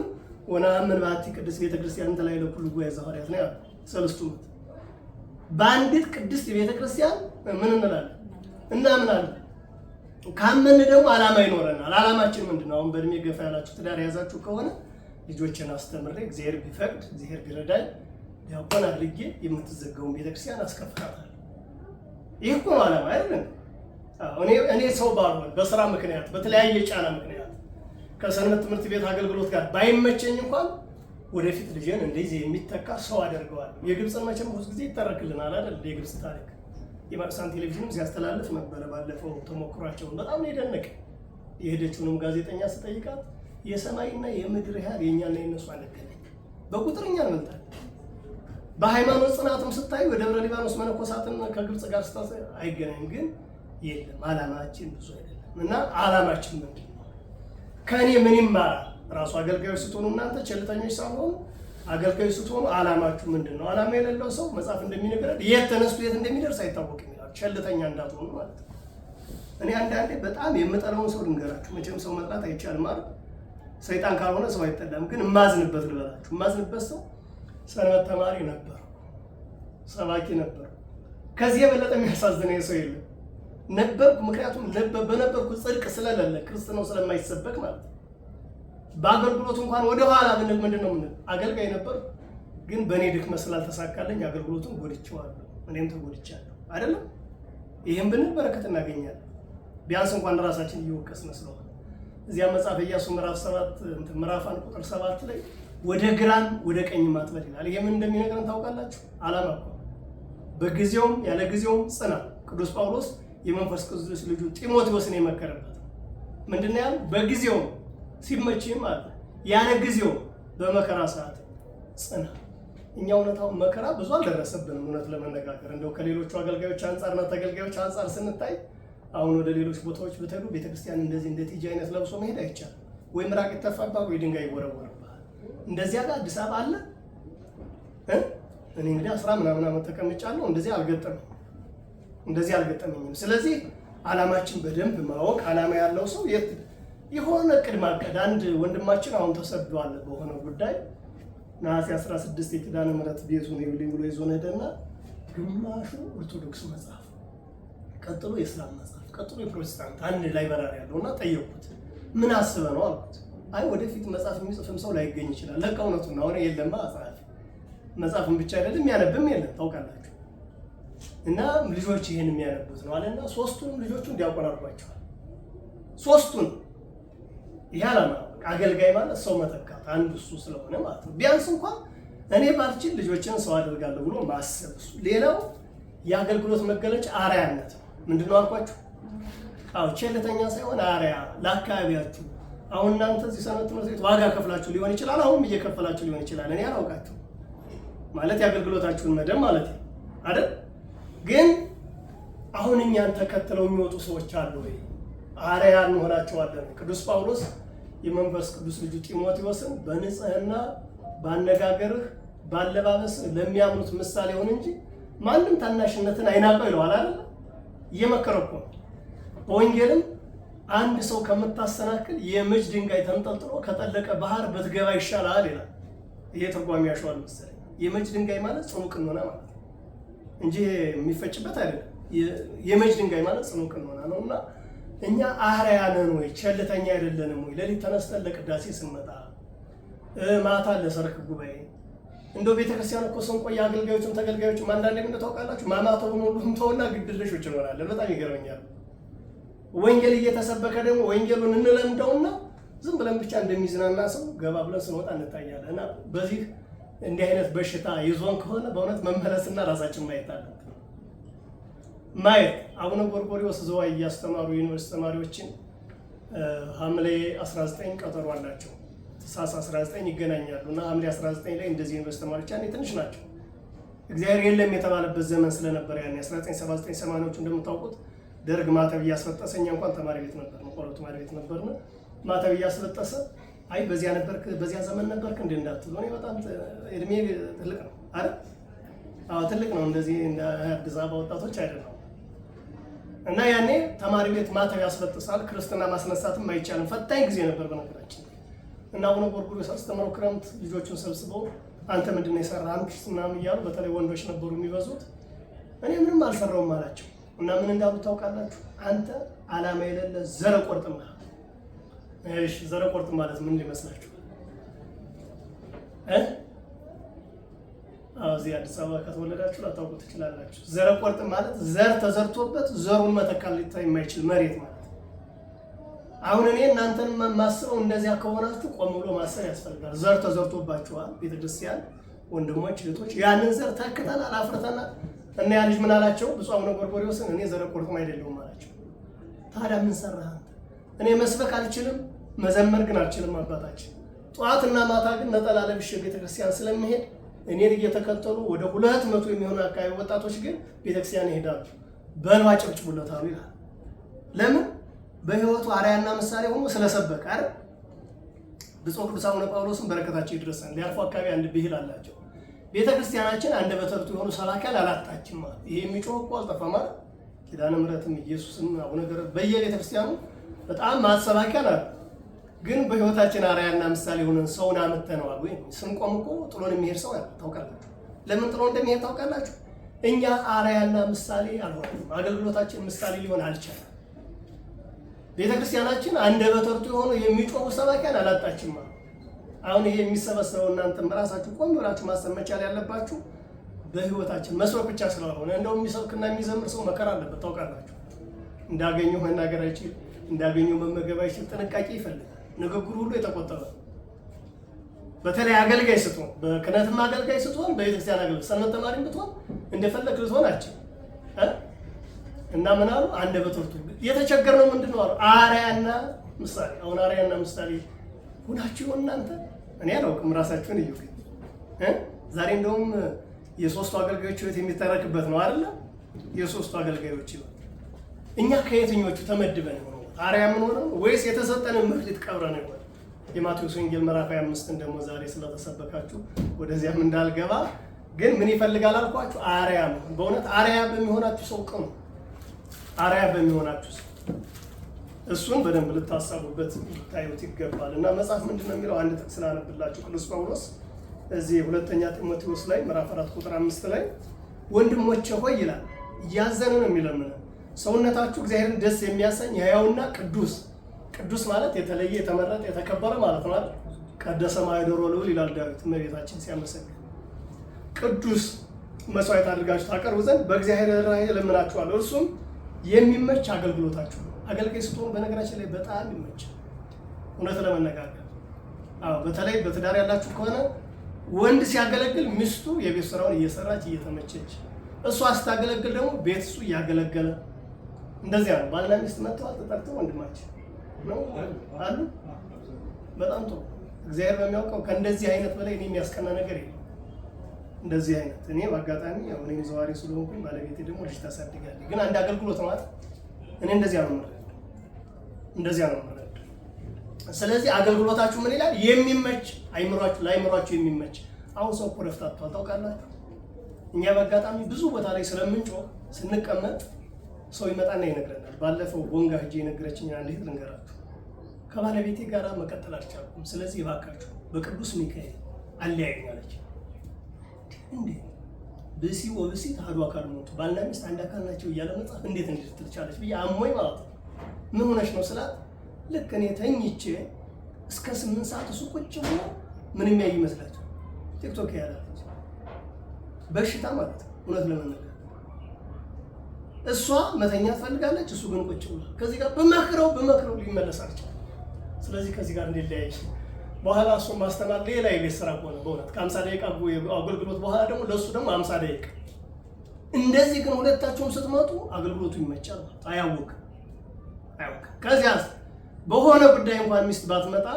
ወነአምን በአሐቲ ቅድስት ቤተክርስቲያን ተላይ ለኩሉ ጉባኤ ዘሐዋርያት ነው ያለው ሰለስቱ ምዕት። በአንዲት ቅድስት ቤተክርስቲያን ምን እንላለን? እናምናለን። ካመን ደግሞ ዓላማ ይኖረናል። ዓላማችን ምንድነው? አሁን በእድሜ ገፋ ያላችሁ ትዳር የያዛችሁ ከሆነ ልጆችን አስተምሬ እግዚአብሔር ቢፈቅድ እግዚአብሔር ቢረዳኝ ዲያቆን አድርጌ የምትዘጋውን ቤተክርስቲያን አስከፍታታለሁ። ይህ እኮ ነው ዓላማ አይደለም? እኔ ሰው ባልሆን በስራ ምክንያት በተለያየ ጫና ምክንያት ከሰንበት ትምህርት ቤት አገልግሎት ጋር ባይመቸኝ እንኳን ወደፊት ልጅን እንደዚህ የሚተካ ሰው አደርገዋል። የግብፅን መቼም ብዙ ጊዜ ይተረክልናል አይደል? የግብፅ ታሪክ የማርሳን ቴሌቪዥንም ሲያስተላልፍ ነበረ። ባለፈው ተሞክሯቸውን በጣም ነው የደነቀ። የሄደችውንም ጋዜጠኛ ስጠይቃት የሰማይና የምድር ያህል የእኛና የነሱ አንገናኝ፣ በቁጥርኛ እንበልጣለን። በሃይማኖት ጽናትም ስታዩ የደብረ ሊባኖስ መነኮሳትን ከግብፅ ጋር ስታስ አይገናኝም። ግን የለም ዓላማችን ብዙ አይደለም። እና ዓላማችን ምንድን ነው? ከእኔ ምን ይማራል? ራሱ አገልጋዮች ስትሆኑ እናንተ ቸልተኞች ሳትሆኑ አገልጋዮች ስትሆኑ ዓላማችሁ ምንድን ነው? ዓላማ የሌለው ሰው መጽሐፍ እንደሚነግረን የት ተነስቶ የት እንደሚደርስ አይታወቅም ይላል። ቸልተኛ እንዳትሆኑ ማለት ነው። እኔ አንዳንዴ በጣም የምጠላውን ሰው ልንገራችሁ። መቼም ሰው መጥላት አይቻልም ማለት ሰይጣን ካልሆነ ሰው አይጠላም። ግን የማዝንበት ልበላችሁ። የማዝንበት ሰው ሰንበት ተማሪ ነበር፣ ሰባኪ ነበር። ከዚህ የበለጠ የሚያሳዝነኝ ሰው የለም ነበርኩ። ምክንያቱም በነበርኩ ጽድቅ ስለሌለ ክርስትናው ስለማይሰበክ ማለት ነው። በአገልግሎት እንኳን ወደኋላ ብንል ምንድን ነው የምንል አገልጋይ ነበር። ግን በእኔ ድክመት ስላልተሳካለኝ አገልግሎቱን ጎድቼዋለሁ፣ እኔም ተጎድቻለሁ አይደለም። ይህም ብንል በረከት እናገኛለን። ቢያንስ እንኳን ራሳችን እየወቀስን ስለሆነ እዚያ መጽሐፈ ኢያሱ ምዕራፍ 1 ቁጥር 7 ላይ ወደ ግራም ወደ ቀኝም አትበል ይላል። ይሄ ምን እንደሚነግረን ታውቃላችሁ? ዓላማ እኮ በጊዜውም ያለ ጊዜውም ጽና። ቅዱስ ጳውሎስ የመንፈስ ቅዱስ ልጁ ጢሞቴዎስን የመከረበት ምንድን ነው ያለው? በጊዜውም ሲመችም አለ፣ ያለ ጊዜው በመከራ ሰዓት ጽና። እኛ እውነታውን መከራ ብዙ አልደረሰብንም። እውነት ለመነጋገር እንደው ከሌሎቹ አገልጋዮች አንጻርና ተገልጋዮች አንጻር ስንታይ አሁን ወደ ሌሎች ቦታዎች ብትሄዱ ቤተክርስቲያን እንደዚህ እንደ ቲጂ አይነት ለብሶ መሄድ አይቻልም። ወይ ምራቅ ይተፋባል ወይ ድንጋይ ይወረወርባል። እንደዚያ ጋር አዲስ አበባ አለ። እኔ እንግዲህ 10 ምናምን ዓመት ተቀምጫለሁ። እንደዚህ አልገጠመኝም። ስለዚህ ዓላማችን በደንብ ማወቅ፣ ዓላማ ያለው ሰው የሆነ ቅድመ አቀድ። አንድ ወንድማችን አሁን ተሰዷል በሆነ ጉዳይ ነሐሴ 16 የኪዳነ ምሕረት ቤቱን ይብልኝ ብሎ ይዞ ሄደና ግማሹ ኦርቶዶክስ መጽሐፍ፣ ቀጥሎ የእስላም መጽሐፍ፣ ቀጥሎ የፕሮቴስታንት አንድ ላይብረሪ ያለውና ጠየቁት። ምን አስበህ ነው አልኩት። አይ ወደፊት መጽሐፍ የሚጽፍም ሰው ላይገኝ ይችላል። ለካ እውነቱን ነው። አሁን የለማ ጸሐፊ መጽሐፍን ብቻ አይደለም የሚያነብም የለም ታውቃላችሁ። እና ልጆች ይሄን የሚያነቡት ነው አለና ሶስቱንም ልጆቹ እንዲያቆራርጧቸዋል። ሶስቱን ይሄ ዓላማ አገልጋይ ማለት ሰው መተካት አንዱ እሱ ስለሆነ ማለት ነው። ቢያንስ እንኳን እኔ ባልችል ልጆችን ሰው አደርጋለሁ ብሎ ማሰብ እሱ። ሌላው የአገልግሎት መገለጫ አርአያነት ነው። ምንድነው አልኳችሁ? አዎ ቸልተኛ ሳይሆን አርአያ ለአካባቢያችሁ። አሁን እናንተ እዚህ ሰንበት ትምህርት ቤት ዋጋ ከፍላችሁ ሊሆን ይችላል፣ አሁንም እየከፈላችሁ ሊሆን ይችላል። እኔ አላውቃችሁ ማለት የአገልግሎታችሁን መደብ ማለት ነው አይደል? ግን አሁን እኛን ተከትለው የሚወጡ ሰዎች አሉ ወይ? አርአያ እንሆናቸዋለን። ቅዱስ ጳውሎስ የመንፈስ ቅዱስ ልጁ ጢሞቴዎስን በንጽህና ባነጋገርህ ባለባበስ ለሚያምኑት ምሳሌ ሆን እንጂ ማንም ታናሽነትን አይናቀው ይለዋል አይደል? እየመከረው እኮ በወንጌልም አንድ ሰው ከምታሰናክል የምጅ ድንጋይ ተንጠልጥሎ ከጠለቀ ባህር ብትገባ ይሻላል ይላል። ይሄ ትርጓሜ ያሸዋል መሰለኝ። የምጅ ድንጋይ ማለት ጽኑ ቅኖና ማለት ነው እንጂ የሚፈጭበት አይደለም። የምጅ ድንጋይ ማለት ጽኑ ቅኖና ነውና እኛ አርአያ ነን ወይ? ቸልተኛ አይደለንም ወይ? ሌሊት ተነስተን ለቅዳሴ ስንመጣ፣ ማታ ለሰርክ ጉባኤ፣ እንደው ቤተክርስቲያን እኮ ስንቆይ አገልጋዮችም ተገልጋዮችም አንዳንዴ ምን ታውቃላችሁ ማማተውን ሁሉም ተውና ግድለሾች እንሆናለን። በጣም ይገርመኛል። ወንጌል እየተሰበከ ደግሞ ወንጌሉን እንለምደውና ዝም ብለን ብቻ እንደሚዝናና ሰው ገባ ብለን ስንወጣ እንታያለን። እና በዚህ እንዲህ አይነት በሽታ ይዞን ከሆነ በእውነት መመለስና ራሳችን ማየት አለን። ማየት አቡነ ጎርጎርዮስ ዘዋይ እያስተማሩ ዩኒቨርሲቲ ተማሪዎችን ሐምሌ 19 ቀጠሮ አላቸው። ታኅሳስ 19 ይገናኛሉ እና ሐምሌ 19 ላይ እንደዚህ ዩኒቨርሲቲ ተማሪዎች ያኔ ትንሽ ናቸው። እግዚአብሔር የለም የተባለበት ዘመን ስለነበረ ያኔ 1979 80ዎቹ እንደምታውቁት ደርግ ማተብ እያስፈጠሰ፣ እኛ እንኳን ተማሪ ቤት ነበር ነው ቆሎ ተማሪ ቤት ነበርና ማተብ እያስፈጠሰ አይ በዚያ ዘመን ነበርክ እንደ እንዳትሉ እኔ በጣም እድሜ ትልቅ ነው አይደል? አዎ ትልቅ ነው። እንደዚህ እንደ አዲስ አበባ ወጣቶች አይደለም። እና ያኔ ተማሪ ቤት ማተብ ያስፈጥሳል። ክርስትና ማስነሳትም አይቻልም። ፈታኝ ጊዜ ነበር በነገራችን። እና አቡነ ጎርጎርዮስ አስተምረው ክረምት ልጆቹን ሰብስበው አንተ ምንድነው የሰራህ አምሽት ምናምን እያሉ በተለይ ወንዶች ነበሩ የሚበዙት። እኔ ምንም አልሰራውም አላቸው። እና ምን እንዳሉ ታውቃላችሁ? አንተ ዓላማ የሌለ ዘረ ቆርጥም። እሺ ዘረ ቆርጥ ማለት ምን ሊመስላችሁ? እዚህ አዲስ አበባ ከተወለዳችሁ ላታውቁ ትችላላችሁ። ዘረ ቆርጥ ማለት ዘር ተዘርቶበት ዘሩን መተካት የማይችል መሬት ማለት። አሁን እኔ እናንተን ማስበው እንደዚያ ከሆናችሁ ቆም ብሎ ማሰብ ያስፈልጋል። ዘር ተዘርቶባችኋል። ቤተክርስቲያን ወንድሞች እህቶች፣ ያንን ዘር ተክተናል አፍርተናል። እና ያ ልጅ ምን አላቸው? ብፁዕ አቡነ ጎርጎርዮስን እኔ ዘረ ቆርጥም አይደለሁም አላቸው። ታዲያ ምን ሰራህ አንተ? እኔ መስበክ አልችልም፣ መዘመር ግን አልችልም አባታችን። ጠዋትና ማታ ግን ነጠላ ለብሼ ቤተክርስቲያን ስለምሄድ እኔን እየተከተሉ ወደ 200 የሚሆኑ አካባቢ ወጣቶች ግን ቤተክርስቲያን ይሄዳሉ። በሉ አጨብጭቡለት አሉ ይላል። ለምን? በህይወቱ አርአያና ምሳሌ ሆኖ ስለሰበከ አይደል? ብፁዕ ቅዱስ አቡነ ጳውሎስን በረከታቸው ይድረሰን። ሊያርፉ አካባቢ አንድ ብሂል አላቸው። ቤተክርስቲያናችን አንደበተ ርቱዕ የሆኑ ሰባኪያን አላጣችም ማለት። ይሄ የሚጮህ እኮ አልጠፋም ማለት ኪዳነ ምሕረትም ኢየሱስም አቡነ ገብረ በየቤተክርስቲያኑ በጣም ማሰባኪያን አሉ። ግን በህይወታችን አርአያና ምሳሌ ሆነን ሰውን አመተነዋል ወይ? ስንቆም እኮ ጥሎን የሚሄድ ሰው ታውቃላችሁ። ለምን ጥሎ እንደሚሄድ ታውቃላችሁ? እኛ አርአያና ምሳሌ አልሆንም። አገልግሎታችን ምሳሌ ሊሆን አልቻለም። ቤተክርስቲያናችን አንደበተ ርቱዕ የሆኑ የሚጮሁ ሰባኪያን አላጣችም። አሁን ይሄ የሚሰበሰበው እናንተም ራሳችሁ ቆም ብላችሁ ማሰብ መቻል ያለባችሁ በህይወታችን መስበክ ብቻ ስላልሆነ እንደው የሚሰብክና የሚዘምር ሰው መከራ አለበት ታውቃላችሁ። እንዳገኘው መናገር አይችል፣ እንዳገኘው መመገብ አይችል፣ ጥንቃቄ ይፈልጋል። ንግግሩ ሁሉ የተቆጠበ በተለይ አገልጋይ ስትሆን፣ በክህነትም አገልጋይ ስትሆን፣ በቤተክርስቲያን አገልጋይ ሰንበት ተማሪም ብትሆን እንደፈለግ ልትሆን አችል እና ምን አሉ? አንደበተ ርቱዕ የተቸገርነው ምንድነው አሉ? አርአያና ምሳሌ። አሁን አርአያና ምሳሌ ሁናችሁ እናንተ እኔ አላውቅም፣ ራሳችሁን እዩ። ዛሬ እንደውም የሶስቱ አገልጋዮች ህይወት የሚተረክበት ነው አይደለ? የሶስቱ አገልጋዮች ህይወት እኛ ከየትኞቹ ተመድበን ነው አርአያ ምን ሆነው ወይስ የተሰጠንን መክሊት ቀብረን ነው? የማቴዎስ ወንጌል ምዕራፍ 25 ደግሞ ዛሬ ስለተሰበካችሁ ወደዚያም እንዳልገባ ግን ምን ይፈልጋል አልኳችሁ? አርአያ ነው። በእውነት አርአያ በሚሆናችሁ ሰው ቅኑ፣ አርአያ በሚሆናችሁ ሰው እሱን በደንብ ልታሳቡበት ልታዩት ይገባል። እና መጽሐፍ ምንድነው የሚለው? አንድ ጥቅስ ስላነብላችሁ ቅዱስ ጳውሎስ እዚህ ሁለተኛ ጢሞቴዎስ ላይ ምዕራፍ 4 ቁጥር 5 ላይ ወንድሞቼ ሆይ ይላል፣ እያዘነ ነው የሚለምነው ሰውነታችሁ እግዚአብሔርን ደስ የሚያሰኝ ሕያውና ቅዱስ። ቅዱስ ማለት የተለየ የተመረጠ የተከበረ ማለት ነው አይደል? ቀደሰ ማኅደሮ ልዑል ይላል ዳዊት እመቤታችን ሲያመሰግን። ቅዱስ መስዋዕት አድርጋችሁ ታቀርቡ ዘንድ በእግዚአብሔር ራእይ እለምናችኋለሁ፣ እርሱም የሚመች አገልግሎታችሁ ነው። አገልጋይ ስትሆን በነገራችን ላይ በጣም ይመች። እውነት ለመነጋገር በተለይ በትዳር ያላችሁ ከሆነ ወንድ ሲያገለግል ሚስቱ የቤት ስራውን እየሰራች እየተመቸች፣ እሷ ስታገለግል ደግሞ ቤት እሱ እያገለገለ እንደዚያ ነው። ባልና ሚስት መጥተዋል ተጠርተው ወንድማችን ነው አሉ። በጣም ጥሩ። እግዚአብሔር በሚያውቀው ከእንደዚህ አይነት በላይ እኔ የሚያስቀና ነገር የለም። እንደዚህ አይነት እኔ በአጋጣሚ ያው እኔም ዘዋሪ ስለሆንኩኝ ባለቤቴ ደግሞ ልጅ ታሳድጋለች። ግን አንድ አገልግሎት ማለት እኔ እንደዚያ ነው ማለት እንደዚያ ነው ማለት። ስለዚህ አገልግሎታችሁ ምን ይላል? የሚመች አይምሯችሁ ለአይምሯችሁ የሚመች። አሁን ሰው እኮ ረፍታቷል ታውቃላችሁ። እኛ በአጋጣሚ ብዙ ቦታ ላይ ስለምንጮህ ስንቀመጥ ሰው ይመጣና ይነግረናል። ባለፈው ቦንጋ ሂጄ የነገረችኝ አንዲት ልንገራችሁ። ከባለቤቴ ጋር መቀጠል አልቻልኩም፣ ስለዚህ እባካችሁ በቅዱስ ሚካኤል አለያዩኝ አለች። እንዴ ብሲ ወብሲ ተሐዱ አካል ሞቱ፣ ባልና ሚስት አንድ አካል ናቸው እያለ መጽሐፍ እንዴት እንድትል ቻለች ብዬ አሞኝ ማለት ነው። ምን ሆነሽ ነው ስላት፣ ልክ እኔ ተኝቼ እስከ 8 ሰዓት እሱ ቁጭ ብሎ ምን የሚያይ ይመስላችሁ ቲክቶክ ያላለች በሽታ ማለት ነው። እውነት ለመናገር እሷ መተኛ ትፈልጋለች፣ እሱ ግን ቁጭ ብሏል። ከዚህ ጋር በመክረው ሊመለስ አልቻለም። ስለዚህ ከዚህ ጋር እንዲለያይ በኋላ እሱን ማስተማር ሌላ የቤት ስራ ሆነ። በእውነት ከ50 ደቂቃ አገልግሎት በኋላ ደግሞ ለእሱ ደግሞ 50 ደቂቃ። እንደዚህ ግን ሁለታቸውም ስትመጡ አገልግሎቱ ይመቻል ማለት አያውቅም። ከዚያስ በሆነ ጉዳይ እንኳን ሚስት ባትመጣ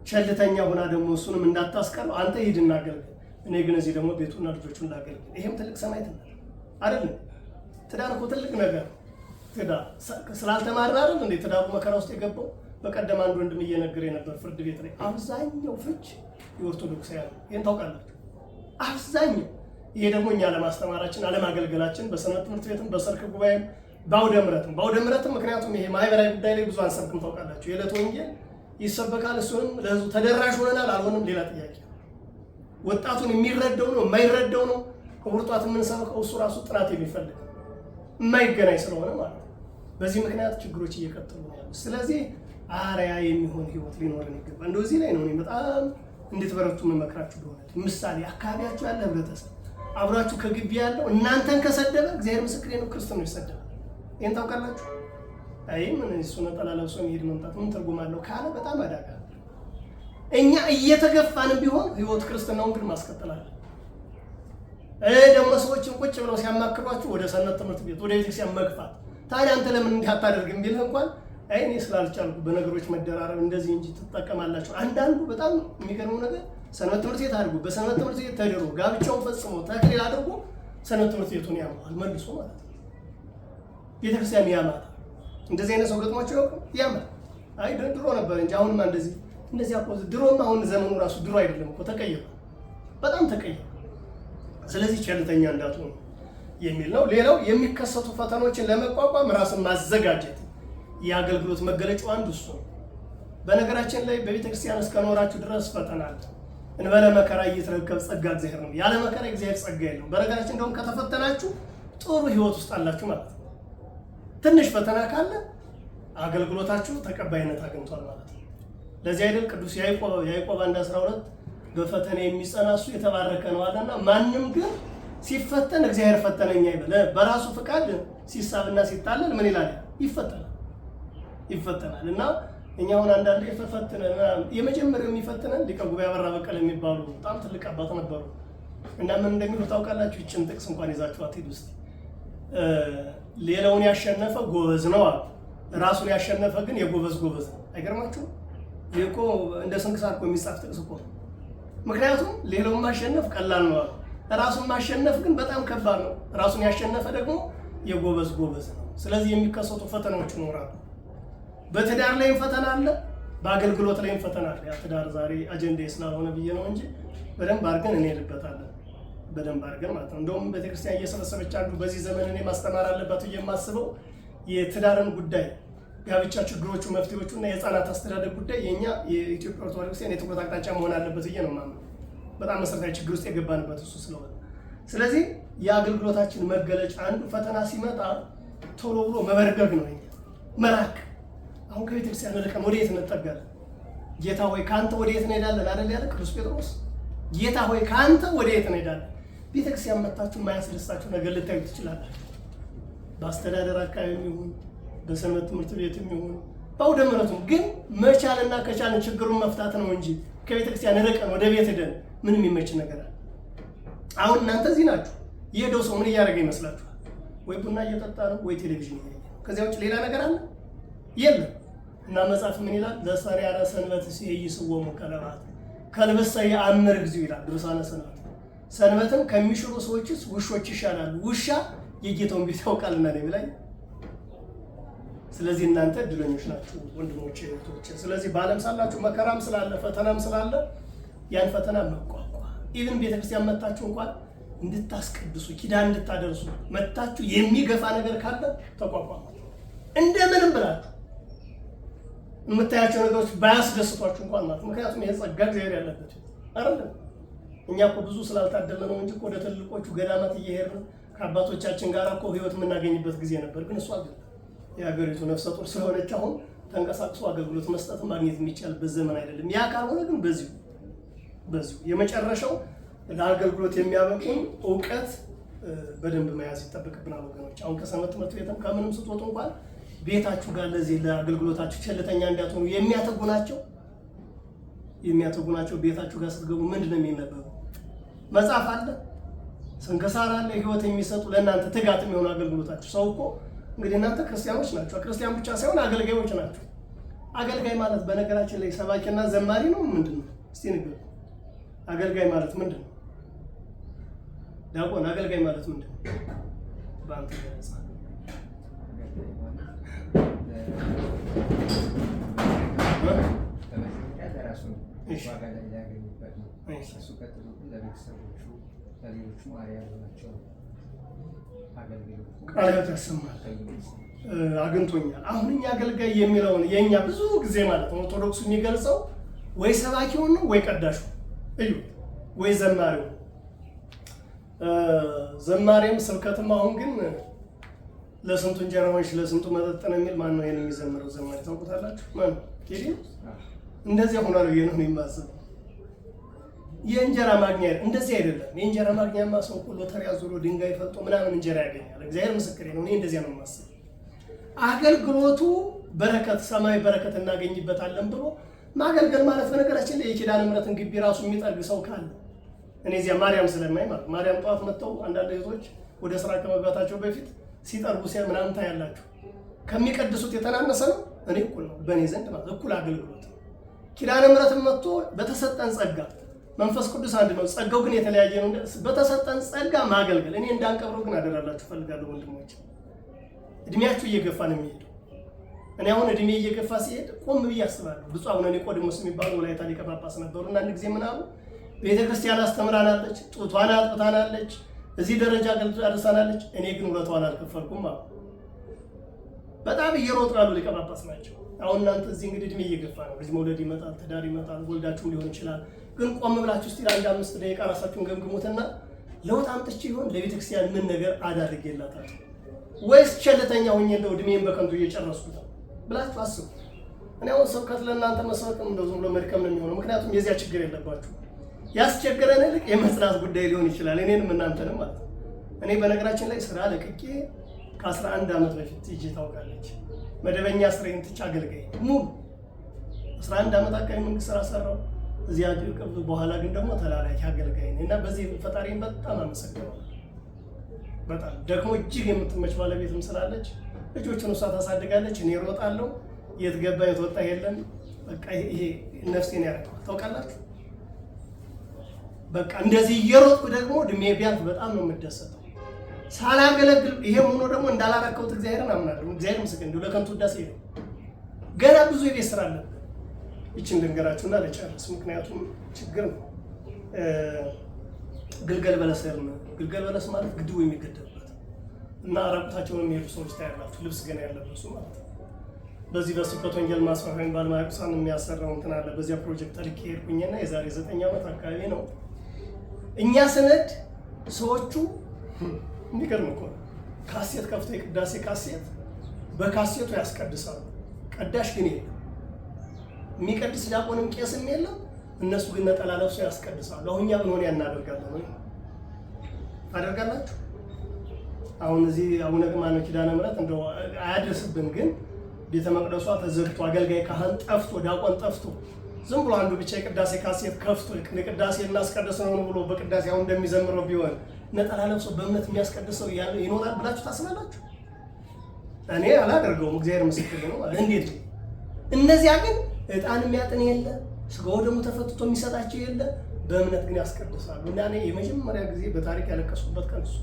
ቸልተኛ ሆና ደግሞ እሱንም እንዳታስቀረው አንተ ሂድና አገልግል፣ እኔ ግን እዚህ ደግሞ ቤቱና ልጆቹን ላገልግል። ይሄም ትልቅ ሰማዕትነት አይደለም? ትዳር እኮ ትልቅ ነገር። ትዳር ስላልተማረ አይደል እንዴ ትዳሩ መከራ ውስጥ የገባው? በቀደም አንድ ወንድም እየነገረኝ ነበር ፍርድ ቤት ላይ አብዛኛው ፍች የኦርቶዶክሳውያን ይሄን ታውቃላችሁ። አብዛኛው ይሄ ደግሞ እኛ ለማስተማራችን አለማገልገላችን በሰንበት ትምህርት ቤትም በሰርክ ጉባኤም በአውደ ምሕረትም ምክንያቱም ይሄ ማህበራዊ ጉዳይ ላይ ብዙ አንሰብክም ታውቃላችሁ። የዕለት ወንጌል ይሰበካል፣ እሱንም ለህዝቡ ተደራሽ ሆነናል አልሆነም ሌላ ጥያቄ። ወጣቱን የሚረዳው ነው የማይረዳው ነው ከወጣቱ የምንሰብከው እሱ ራሱ ጥናት የሚፈልግ የማይገናኝ ስለሆነ ማለት ነው። በዚህ ምክንያት ችግሮች እየቀጠሉ ነው ያሉት። ስለዚህ አርአያ የሚሆን ህይወት ሊኖረን ይገባል። እንደዚህ ላይ ነው እኔ በጣም እንድትበረቱ መመክራችሁ። በእውነት ምሳሌ አካባቢያችሁ ያለ ህብረተሰብ አብራችሁ ከግቢ ያለው እናንተን ከሰደበ እግዚአብሔር ምስክሬ ነው ክርስቶስ ነው ይሰደባል። ይሄን ታውቃላችሁ። አይ ምን እሱ ነጠላ ለብሶ መሄድ መምጣት ምን ትርጉም አለው ካለ በጣም አዳጋ። እኛ እየተገፋንም ቢሆን ህይወት ክርስትናውን ግን ማስቀጠላለን። ደግሞ ሰዎችን ቁጭ ብለው ሲያማክሯችሁ ወደ ሰንበት ትምህርት ቤት ወደ ቤተክርስቲያን መግፋት። ታዲያ አንተ ለምን እንዲህ አታደርግም ቢልህ እንኳን አይ እኔ ስላልቻልኩ በነገሮች መደራረብ እንደዚህ እንጂ ትጠቀማላችሁ። አንዳንዱ በጣም የሚገርመው ነገር ሰንበት ትምህርት ቤት አድርጎ በሰንበት ትምህርት ቤት ተድሮ ጋብቻውን ፈጽሞ ተክሊል አድርጎ ሰንበት ትምህርት ቤቱን ያማል መልሶ ማለት ነው። ቤተክርስቲያን ያማል። እንደዚህ አይነት ሰው ገጥሟቸው ያውቁ? ያማል። አይ ድሮ ነበር እንጂ አሁንማ እንደዚህ አቆ ድሮም አሁን ዘመኑ ራሱ ድሮ አይደለም እኮ ተቀየረ፣ በጣም ተቀየረ። ስለዚህ ቸልተኛ እንዳትሆኑ። የሚል ነው። ሌላው የሚከሰቱ ፈተናዎችን ለመቋቋም ራስን ማዘጋጀት የአገልግሎት መገለጫው አንዱ እሱ ነው። በነገራችን ላይ በቤተክርስቲያን እስከኖራችሁ ድረስ ፈተና አለ። እንበለ መከራ እየተረከብ ጸጋ እግዚአብሔር ነው። ያለ መከራ እግዚአብሔር ጸጋ የለውም። በነገራችን እንደውም ከተፈተናችሁ ጥሩ ህይወት ውስጥ አላችሁ ማለት ነው። ትንሽ ፈተና ካለ አገልግሎታችሁ ተቀባይነት አግኝቷል ማለት ነው። ለዚህ አይደል ቅዱስ ያዕቆብ 1:12 በፈተና የሚጸና እሱ የተባረከ ነው አለና ማንም ግን ሲፈተን እግዚአብሔር ፈተነኝ አይበል። በራሱ ፍቃድ ሲሳብና ሲታለል ምን ይላል? ይፈተናል። እና እኛ አሁን አንዳንዴ ተፈትነን የመጀመሪያው የሚፈትነን ሊቀ ጉባኤ አበራ በቀለ የሚባሉ በጣም ትልቅ አባት ነበሩ እና ምን እንደሚሉ ታውቃላችሁ? ይህችን ጥቅስ እንኳን ይዛችሁ አትሄዱ ውስጥ ሌላውን ያሸነፈ ጎበዝ ነው አሉ። ራሱን ያሸነፈ ግን የጎበዝ ጎበዝ ነው። አይገርማችሁም? ይህ እኮ እንደ ስንክሳር እኮ የሚጻፍ ጥቅስ እኮ ነው። ምክንያቱም ሌላውን ማሸነፍ ቀላል ነው አሉ። ራሱን ማሸነፍ ግን በጣም ከባድ ነው። ራሱን ያሸነፈ ደግሞ የጎበዝ ጎበዝ ነው። ስለዚህ የሚከሰቱ ፈተናዎች ይኖራሉ። በትዳር ላይም ፈተና አለ፣ በአገልግሎት ላይም ፈተና አለ። ያ ትዳር ዛሬ አጀንዳ ስላልሆነ ብዬ ነው እንጂ በደንብ አድርገን እንሄድበታለን። በደንብ አድርገን ማለት ነው። እንደውም ቤተክርስቲያን እየሰበሰበች አንዱ በዚህ ዘመን እኔ ማስተማር አለባት ብዬ የማስበው የትዳርን ጉዳይ፣ ጋብቻ ችግሮቹ፣ መፍትሄዎቹ እና የህፃናት አስተዳደግ ጉዳይ የኛ የኢትዮጵያ ኦርቶዶክስ የትኩረት አቅጣጫ መሆን አለበት ብዬ ነው የማምነው። በጣም መሰረታዊ ችግር ውስጥ የገባንበት እሱ ስለሆነ፣ ስለዚህ የአገልግሎታችን መገለጫ አንዱ ፈተና ሲመጣ ቶሎ ብሎ መበርገግ ነው፣ መራቅ። አሁን ከቤተክርስቲያን ርቀን ወዴት እንጠጋለን? ጌታ ሆይ ከአንተ ወዴት እንሄዳለን አይደል ያለ ቅዱስ ጴጥሮስ። ጌታ ሆይ ከአንተ ወዴት እንሄዳለን? ቤተክርስቲያን መጣችሁ የማያስደስታችሁ ነገር ልታዩ ትችላላችሁ። በአስተዳደር አካባቢ የሚሆን በሰንበት ትምህርት ቤት የሚሆን በአውደ ምሕረቱም ግን መቻልና ከቻልን ችግሩን መፍታት ነው እንጂ ከቤተክርስቲያን ርቀን ወደ ቤት ሄደን ምን የሚመች ነገር አለ? አሁን እናንተ እዚህ ናችሁ። የሄደው ሰው ምን እያደረገ ይመስላችኋል? ወይ ቡና እየጠጣ ነው፣ ወይ ቴሌቪዥን እያየ ነው። ከዚያ ውጭ ሌላ ነገር አለ? የለም። እና መጽሐፍ ምን ይላል? ለሰሪያ ሰንበት ይስወሙ ከለባት ከልበሰ የአምር ጊዜው ይላል ድርሳነ ሰንበት። ሰንበትን ከሚሽሩ ሰዎችስ ውሾች ይሻላሉ። ውሻ የጌታውን ቤት ያውቃልና ነው የሚላይ። ስለዚህ እናንተ እድለኞች ናችሁ ወንድሞቼ እህቶቼ። ስለዚህ በዓለም ሳላችሁ መከራም ስላለ ፈተናም ስላለ ያን ፈተና መቋቋም ኢቭን ቤተክርስቲያን መታችሁ እንኳን እንድታስቀድሱ ኪዳን እንድታደርሱ መታችሁ የሚገፋ ነገር ካለ ተቋቋሙ። እንደምንም ብላችሁ የምታያቸው ነገሮች ባያስደስቷችሁ እንኳን ማለት ምክንያቱም የጸጋ እግዚአብሔር ያለበት አይደለም። እኛ እኮ ብዙ ስላልታደለ ነው እንጂ ወደ ትልቆቹ ገዳማት እየሄድን ከአባቶቻችን ጋር እኮ ህይወት የምናገኝበት ጊዜ ነበር። ግን እሷ ግን የሀገሪቱ ነፍሰ ጡር ስለሆነች አሁን ተንቀሳቅሶ አገልግሎት መስጠት ማግኘት የሚቻልበት ዘመን አይደለም። ያ ካልሆነ ግን በዚሁ የመጨረሻው ለአገልግሎት የሚያበቁን እውቀት በደንብ መያዝ ይጠበቅብናል ወገኖች። አሁን ከሰንበት ትምህርት ቤትም ከምንም ስትወጡ እንኳን ቤታችሁ ጋር ለዚህ ለአገልግሎታችሁ ቸልተኛ እንዳትሆኑ የሚያተጉናቸው ቤታችሁ ጋር ስትገቡ ምንድነው የሚነበበው? መጽሐፍ አለ፣ ስንክሳር አለ፣ ህይወት የሚሰጡ ለእናንተ ትጋት የሚሆኑ አገልግሎታችሁ። ሰው እኮ እንግዲህ እናንተ ክርስቲያኖች ናቸው። ክርስቲያን ብቻ ሳይሆን አገልጋዮች ናቸው። አገልጋይ ማለት በነገራችን ላይ ሰባኪና ዘማሪ ነው። ምንድን ነው እስቲ ንገሩ። አገልጋይ ማለት ምንድን ነው? ዲያቆን አገልጋይ ማለት ምንድን ነው? በአንተ ገለጻ ቃላት ያሰማል። አግኝቶኛል። አሁን እኛ አገልጋይ የሚለውን የእኛ ብዙ ጊዜ ማለት ነው ኦርቶዶክሱ የሚገልጸው ወይ ሰባኪውን ነው ወይ ቀዳሹ እዩ ወይ ዘማሪው። ዘማሪም ስብከትም አሁን ግን ለስንቱ እንጀራዎች ለስንቱ መጠጥ ነው የሚል ማን ነው የሚዘምረው? ዘማሪ ታውቁታላችሁ? ማን ኬዲ እንደዚህ ሆኗል ብዬ ነው የማስበው። የእንጀራ ማግኛ እንደዚህ አይደለም። የእንጀራ ማግኛማ ሰው ሁሉ ሎተሪ አዙሮ ድንጋይ ፈልጦ ምናምን እንጀራ ያገኛል። እግዚአብሔር ምስክሬ ነው። እኔ እንደዚያ ነው የማስበው። አገልግሎቱ በረከት ሰማይ በረከት እናገኝበታለን ብሎ ማገልገል ማለት በነገራችን ላይ የኪዳነ ምሕረትን ግቢ ራሱ የሚጠርግ ሰው ካለ እኔ እዚያ ማርያም ስለማይ ማለት ማርያም ጠዋት መጥተው አንዳንድ እህቶች ወደ ስራ ከመግባታቸው በፊት ሲጠርጉ ምናምን ታያላችሁ። ከሚቀድሱት የተናነሰ ነው። እኔ እኩል ነው በእኔ ዘንድ ማለት እኩል አገልግሎት። ኪዳነ ምሕረትን መጥቶ በተሰጠን ጸጋ መንፈስ ቅዱስ አንድ ነው፣ ጸጋው ግን የተለያየ ነው። በተሰጠን ጸጋ ማገልገል እኔ እንዳንቀብረው ግን አደራላችሁ ፈልጋለሁ ወንድሞች። እድሜያችሁ እየገፋ ነው የሚሄደው። እኔ አሁን እድሜ እየገፋ ሲሄድ ቆም ብዬ አስባለሁ። ብፁዕ አቡነ ኒቆዲሞስ የሚባሉ ወላይታ ሊቀ ጳጳስ ነበሩ እና አንድ ጊዜ ምን አሉ? ቤተክርስቲያን አስተምራናለች፣ ጡቷን አጥብታናለች፣ እዚህ ደረጃ አደረሳናለች። እኔ ግን ውለቷን አልከፈልኩም አሉ። በጣም እየሮጡ ያሉ ሊቀ ጳጳስ ናቸው። አሁን እናንተ እዚህ እንግዲህ እድሜ እየገፋ ነው፣ ልጅ መውለድ ይመጣል፣ ትዳር ይመጣል፣ ወልዳችሁም ሊሆን ይችላል። ግን ቆም ብላችሁ እስቲ አንድ 5 ደቂቃ ራሳችሁን ገምግሙትና ለውጥ አምጥቼ ይሆን ለቤተክርስቲያን ምን ነገር አዳርጌላታል ወይስ ቸልተኛ ሆኜ እንደው እድሜን በከንቱ እየጨረስኩት ነው ብላችሁ አስቡ። እኔ አሁን ስብከት ለእናንተ መስበክም እንደው ዝም ብሎ መድከም ነው የሚሆነው። ምክንያቱም የዚያ ችግር የለባችሁ። ያስቸገረን ልቅ የመስራት ጉዳይ ሊሆን ይችላል፣ እኔንም እናንተንም ማለት ነው። እኔ በነገራችን ላይ ስራ ለቅቄ ከ11 ዓመት በፊት ትይጂ ታውቃለች። መደበኛ ስራዬን ትቼ አገልጋይ ሙሉ 11 ዓመት አካባቢ መንግስት ስራ ሰራው። እዚያ በኋላ ግን ደግሞ ተላላኪ አገልጋይ ነኝ እና በዚህ ፈጣሪን በጣም አመሰግናለሁ። በጣም ደግሞ እጅግ የምትመች ባለቤትም ስላለች ልጆችን እሷ ታሳድጋለች፣ እኔ እሮጣለሁ። የት ገባ የት ወጣ የለም። በቃ ይሄ ነፍሴን ያደርገዋል ታውቃላችሁ። በቃ እንደዚህ እየሮጥኩ ደግሞ እድሜ ቢያልፍ በጣም ነው የምደሰተው ሳላገለግል። ይሄ ሆኖ ደግሞ እንዳላረከውት እግዚአብሔርን አምናለሁ። እግዚአብሔር ምስክር እንደው ለከንቱ ውዳሴ ነው። ገና ብዙ የቤት ስራ አለ። ይችን ልንገራችሁና ለጨርስ፣ ምክንያቱም ችግር ነው። ግልገል በለስ ነው። ግልገል በለስ ማለት ግድቡ የሚገደብበት እና ራቁታቸውን የሚሄዱ ሰዎች ታያላችሁ፣ ልብስ ገና ያለበሱ ማለት ነው። በዚህ በስብከተ ወንጌል ማስፋፊያ ባለማያቁሳን የሚያሰራው እንትን አለ። በዚያ ፕሮጀክት ልክ ሄድኩኝና የዛሬ 9 ዓመት አካባቢ ነው። እኛ ስነድ ሰዎቹ የሚገርም እኮ ነው። ካሴት ከፍቶ የቅዳሴ ካሴት በካሴቱ ያስቀድሳሉ። ቀዳሽ ግን የለም፣ የሚቀድስ ዲያቆንም ቄስም የለም። እነሱ ግን ነጠላ ለብሰው ያስቀድሳሉ። አሁን እኛ ምን ሆነ ያናደርጋለን ወይ ታደርጋላችሁ? አሁን እዚህ አቡነ ማነው ኪዳነ ምሕረት እንደው አያድርስብን፣ ግን ቤተ መቅደሷ ተዘግቶ አገልጋይ ካህን ጠፍቶ ዲያቆን ጠፍቶ ዝም ብሎ አንዱ ብቻ የቅዳሴ ካሴት ከፍቶ የቅዳሴ እናስቀድስ ነው ብሎ በቅዳሴ አሁን እንደሚዘምረው ቢሆን ነጠላ ለብሶ በእምነት የሚያስቀድሰው ይኖራል ብላችሁ ታስባላችሁ? እኔ አላደርገውም። እግዚአብሔር ምስክር ነው። እንዴት እነዚያ ግን ዕጣን የሚያጥን የለ፣ ስጋው ደግሞ ተፈትቶ የሚሰጣቸው የለ፣ በእምነት ግን ያስቀድሳሉ። እና እኔ የመጀመሪያ ጊዜ በታሪክ ያለቀስኩበት ቀን እሱ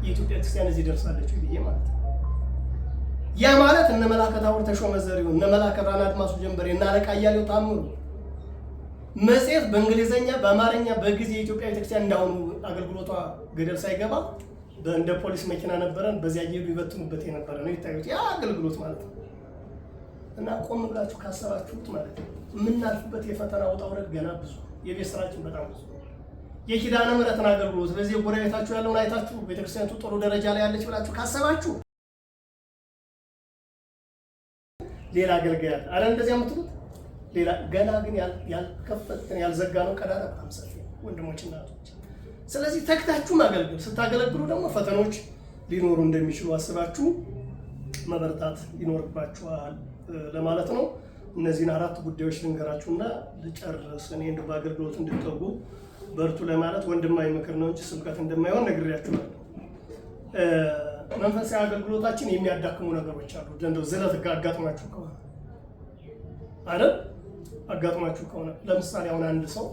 የኢትዮጵያ ክርስቲያን እዚህ ደርሳለች ብዬ ማለት ነው። ያ ማለት እነ መላከ ታቦር ተሾመ ዘሪሁን፣ እነ መላከ ብርሃን አድማሱ ጀንበሬ፣ እነ አለቃ እያሌው ታምሩ መጽሔት በእንግሊዘኛ በአማርኛ በጊዜ የኢትዮጵያ ቤተክርስቲያን እንዳሁኑ አገልግሎቷ ገደል ሳይገባ እንደ ፖሊስ መኪና ነበረን፣ በዚያ እየሄዱ ይበትኑበት የነበረ ነው። ይታዩት ያ አገልግሎት ማለት ነው። እና ቆም ብላችሁ ካሰባችሁት ማለት ነው የምናልፍበት የፈተና ውጣ ውረድ ገና ብዙ፣ የቤት ስራችን በጣም ብዙ። የኪዳነ ምሕረትን አገልግሎት በዚህ ጎረቤታችሁ ያለውን አይታችሁ ቤተክርስቲያኒቱ ጥሩ ደረጃ ላይ ያለች ብላችሁ ካሰባችሁ ሌላ አገልጋይ አለ አይደል? እንደዚያ የምትሉት ሌላ ገና ግን ያልከፈትን ያልዘጋ ነው ቀዳዳ በጣም ሰፊ ወንድሞች እና እህቶች። ስለዚህ ተግታችሁ ማገልገል፣ ስታገለግሉ ደግሞ ፈተኖች ሊኖሩ እንደሚችሉ አስባችሁ መበርታት ይኖርባችኋል ለማለት ነው። እነዚህን 4 ጉዳዮች ልንገራችሁና ልጨርስ። እኔ እንደው በአገልግሎት እንድትተጉ በርቱ ለማለት ወንድማዊ ምክር ነው እንጂ ስብከት እንደማይሆን ነግሬያችኋለሁ። መንፈሳዊ አገልግሎታችን የሚያዳክሙ ነገሮች አሉ። እንደው ዝለት አጋጥሟችሁ ከሆነ አይደል? አጋጥሟችሁ ከሆነ ለምሳሌ አሁን አንድ ሰው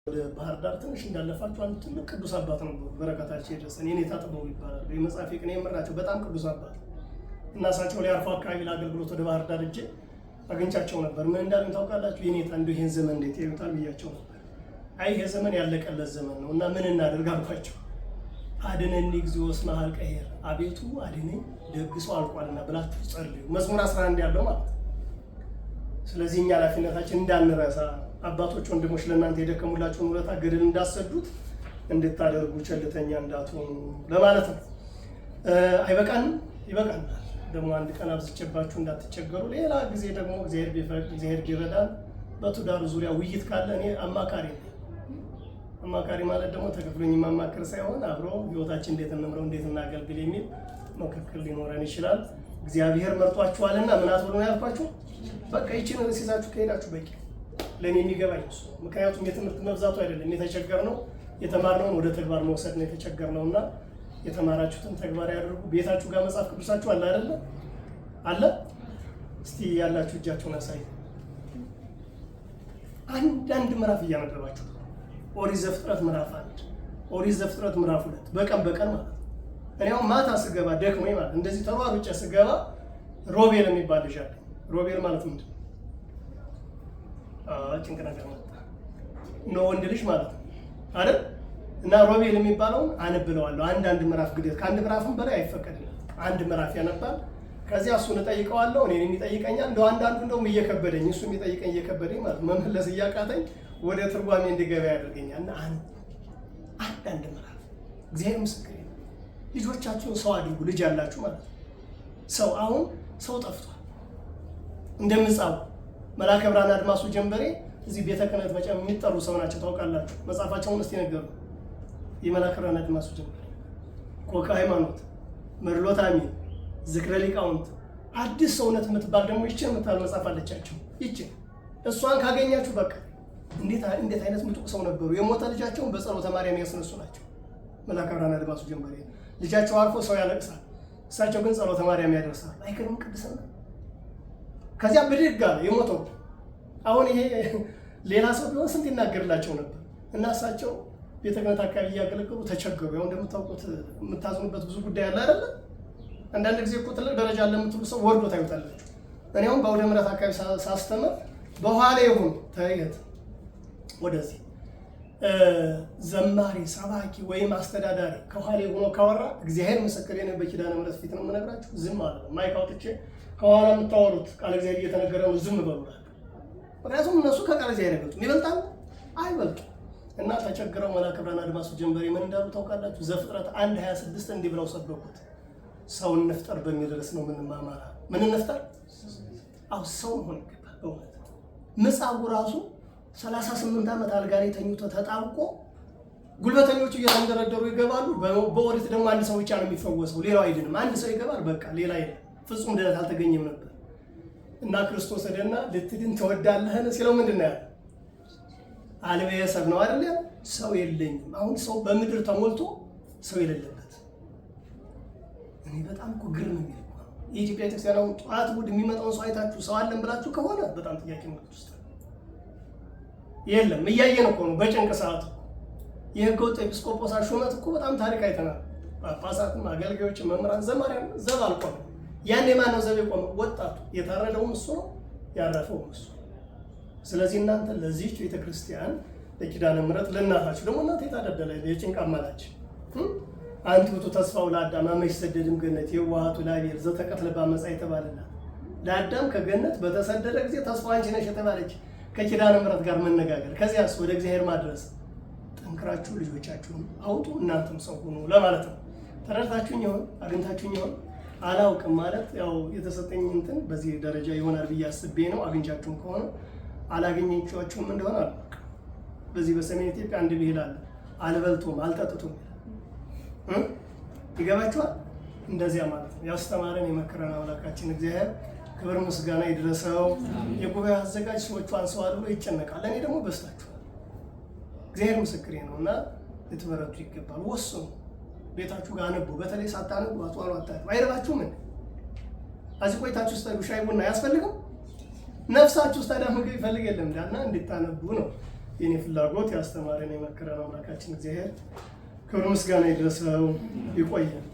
ወደ ባህር ዳር ትንሽ እንዳለፋችሁ አንድ ትልቅ ቅዱስ አባት ነው በረከታቸው የደረሰን የኔታ ጥበቡ ይባላል። የመጽሐፍ ቅኔ የመራቸው በጣም ቅዱስ አባት እና እሳቸው ላይ አርፎ አካባቢ ለአገልግሎት ወደ ባህር ዳር እጄ አግኝቻቸው ነበር። ምን እንዳሉኝ ታውቃላችሁ? የኔታ እንደው ይሄን ዘመን እንዴት ያዩታል ብያቸው ነበር። አይ ይሄ ዘመን ያለቀለት ዘመን ነው እና ምን እናደርግ አልኳቸው። አድነኒ እግዚኦ እስመ ኀልቀሄር፣ አቤቱ አድነኝ ደግሶ አልቋልና ብላችሁ ጸልዩ። መዝሙር 11 ያለው ማለት ነው። ስለዚህ እኛ ኃላፊነታችን እንዳንረሳ አባቶች ወንድሞች ለእናንተ የደከሙላችሁን ውለታ ገድል እንዳሰዱት እንድታደርጉ ቸልተኛ እንዳትሆኑ ለማለት ነው። አይበቃንም? ይበቃናል። ደግሞ አንድ ቀን አብዝቼባችሁ እንዳትቸገሩ። ሌላ ጊዜ ደግሞ እግዚአብሔር ቢፈቅድ እግዚአብሔር ቢረዳን በትዳሩ ዙሪያ ውይይት ካለ እኔ አማካሪ ነኝ። አማካሪ ማለት ደግሞ ተከፍሎኝ ማማከር ሳይሆን አብሮ ህይወታችን እንዴት እንምረው እንዴት እናገልግል የሚል ምክክር ሊኖረን ይችላል። እግዚአብሔር መርጧችኋልና ምን አትብሉ ነው ያልኳችሁ። በቃ ይችን ርዕስ ይዛችሁ ከሄዳችሁ በቂ ለእኔ የሚገባኝ እሱ። ምክንያቱም የትምህርት መብዛቱ አይደለም የተቸገርነው፣ የተማርነውን ወደ ተግባር መውሰድ ነው የተቸገርነው እና የተማራችሁትን ተግባር ያደርጉ። ቤታችሁ ጋር መጽሐፍ ቅዱሳችሁ አለ አይደለ? አለ። እስቲ ያላችሁ እጃችሁን አሳዩ። አንዳንድ ምዕራፍ እያነበባችሁ ኦሪት ዘፍጥረት ምዕራፍ 1 ኦሪት ዘፍጥረት ምዕራፍ 2 በቀን በቀን ማለት ነው። እኔ አሁን ማታ ስገባ ደክሞኝ ማለት እንደዚህ ተሯሩጬ ስገባ ሮቤል የሚባል ልጅ አለ። ሮቤል ማለት ምንድን ነው? ጭንቅ ነገር መጣ ነው ወንድ ልጅ ማለት ነው አይደል? እና ሮቤል የሚባለውን አነብለዋለሁ። አንድ ምዕራፍ ግዴታ ከአንድ ምዕራፍም በላይ አይፈቀድልም። አንድ ምዕራፍ ያነባል። ከዚያ እሱን እጠይቀዋለሁ፣ እኔን ይጠይቀኛል። እንደው አንዳንዱ እንደውም እየከበደኝ እሱ የሚጠይቀኝ እየከበደኝ ማለት መመለስ እያቃተኝ ወደ ትርጓሜ እንዲገባ ያደርገኛል። እና አንድ ምዕራፍ እግዚአብሔር ምስክር ነው። ልጆቻችሁን ሰው አድርጉ። ልጅ ያላችሁ ማለት ነው። ሰው አሁን ሰው ጠፍቷል። እንደምጻው መልአከ ብርሃን አድማሱ ጀንበሬ እዚህ ቤተ ክህነት መቼም የሚጠሩ ሰው ናቸው ታውቃላችሁ። መጽሐፋቸውን እስቲ ነገሩ። የመልአከ ብርሃን አድማሱ ጀንበሬ፣ ኮከ ሃይማኖት፣ መርሎት አሚን፣ ዝክረ ሊቃውንት፣ አዲስ ሰውነት የምትባል ደግሞ ይችን የምትባል መጽሐፍ አለቻቸው። ይችን እሷን ካገኛችሁ በቃ እንዴት አይነት ምጡቅ ሰው ነበሩ። የሞተ ልጃቸውን በጸሎተ ማርያም ያስነሱ ናቸው። መልአከ ብርሃን አድማሱ ጀንበሬ ልጃቸው አርፎ ሰው ያለቅሳል፣ እሳቸው ግን ጸሎተ ማርያም ያደርሳል። አይገርም? ቅድስና። ከዚያ ብድግ አለ የሞተው። አሁን ይሄ ሌላ ሰው ቢሆን ስንት ይናገርላቸው ነበር። እና እሳቸው ቤተ ክህነት አካባቢ እያገለገሉ ተቸገሩ። ያው እንደምታውቁት የምታዝኑበት ብዙ ጉዳይ አለ አይደለ? አንዳንድ ጊዜ እኮ ትልቅ ደረጃ ለምትሉ ሰው ወርዶ ታዩታላችሁ። እኔ አሁን በአውደ ምሕረት አካባቢ ሳስተምር በኋላ ይሁን ተየት ወደዚህ ዘማሪ ሰባኪ ወይም አስተዳዳሪ ከኋላ ሆኖ ካወራ እግዚአብሔር ምስክሬ ነው፣ በኪዳነ ምሕረት ፊት ነው የምነግራችሁ። ዝም አለ። ማይክ አውጥቼ ከኋላ የምታወሩት ቃል እግዚአብሔር እየተነገረ ነው ዝም በሉላል። ምክንያቱም እነሱ ከቃል እግዚአብሔር አይበልጡም። ይበልጣሉ? አይበልጡም። እና ተቸግረው መልአከ ብርሃን አድማሱ ጀንበሬ ምን እንዳሉ ታውቃላችሁ? ዘፍጥረት 1:26 እንዲህ ብለው ሰበኩት። ሰው እንፍጠር በሚል ርዕስ ነው የምንማማራ። ምን እንፍጠር? አው ሰው መሆን ይገባል። በእውነት ምጻጉ ራሱ 38 ዓመት አልጋ ላይ ተኝቶ ተጣብቆ ጉልበተኞቹ እየተንደረደሩ ይገባሉ። በኦሪት ደግሞ አንድ ሰው ብቻ ነው የሚፈወሰው፣ ሌላው አይድንም። አንድ ሰው ይገባል፣ በቃ ሌላ የለም። ፍጹም ድነት አልተገኘም ነበር። እና ክርስቶስ ሄደና ልትድን ትወዳለህን ሲለው ምንድን ነው ያለው? አልበየ ሰብ ነው አይደል? ሰው የለኝም። አሁን ሰው በምድር ተሞልቶ ሰው የሌለበት እኔ በጣም እኮ ግርም የሚል የኢትዮጵያ ቤተክርስቲያን አሁን ጠዋት እሑድ የሚመጣውን ሰው አይታችሁ ሰው አለን ብላችሁ ከሆነ በጣም ጥያቄ ምልክት ውስጥ የለም። እያየን እኮ ነው። በጭንቅ ሰዓት የሕገ ወጥ ኤጲስቆጶሳት ሹመት እኮ በጣም ታሪክ አይተናል። ጳጳሳትም፣ አገልጋዮችም፣ መምህራን፣ ዘማሪያን ዘብ አልቆመም። ያን የማን ነው ዘብ የቆመው? ወጣቱ። የታረደውም እሱ ነው፣ ያረፈውም እሱ። ስለዚህ እናንተ ለዚህች ቤተክርስቲያን ለኪዳነ ምሕረት ለእናታችሁ ደግሞ እናንተ የታደለ የጭንቅ አማላች አንቱ ተስፋው ለአዳም አመ ይሰደድም ገነት የዋሃቱ ላቤል ዘተቀትለ በአመፃ የተባለላት ለአዳም ከገነት በተሰደደ ጊዜ ተስፋ አንቺ ነሽ የተባለች ከኪዳነ ምሕረት ጋር መነጋገር ከዚያስ ወደ እግዚአብሔር ማድረስ። ጠንክራችሁ ልጆቻችሁን አውጡ፣ እናንተም ሰው ሁኑ ለማለት ነው። ተረድታችሁኝ ይሆን? አግኝታችሁኝ ይሆን? አላውቅም ማለት ያው የተሰጠኝ እንትን በዚህ ደረጃ ይሆናል ብዬ አስቤ ነው። አግኝቻችሁም ከሆነ አላገኘቻችሁም እንደሆነ አላውቅም። በዚህ በሰሜን ኢትዮጵያ አንድ ብሂል አለ፣ አልበልቶም አልጠጥቶም። ይገባችኋል? እንደዚያ ማለት ነው። ያስተማረን የመከረን አምላካችን እግዚአብሔር ክብር ምስጋና ይድረሰው። የጉባኤ አዘጋጅ ሰዎቹ አንሰዋል ብሎ ይጨነቃል። እኔ ደግሞ በስታችኋል። እግዚአብሔር ምስክሬ ነው። እና ልትበረቱ ይገባል። ወስኑ። ቤታችሁ ጋር አነቡ። በተለይ ሳታነቡ አትዋሉ፣ አታዩ። አይረባችሁም? ምን እዚህ ቆይታችሁ ሻይ ቡና አያስፈልግም? ነፍሳችሁ ታዲያ ምግብ ይፈልግ የለም እንዳና እንድታነቡ ነው። የኔ ፍላጎት ያስተማረን የመከረን አምላካችን እግዚአብሔር ክብር ምስጋና ይድረሰው። ይቆየን።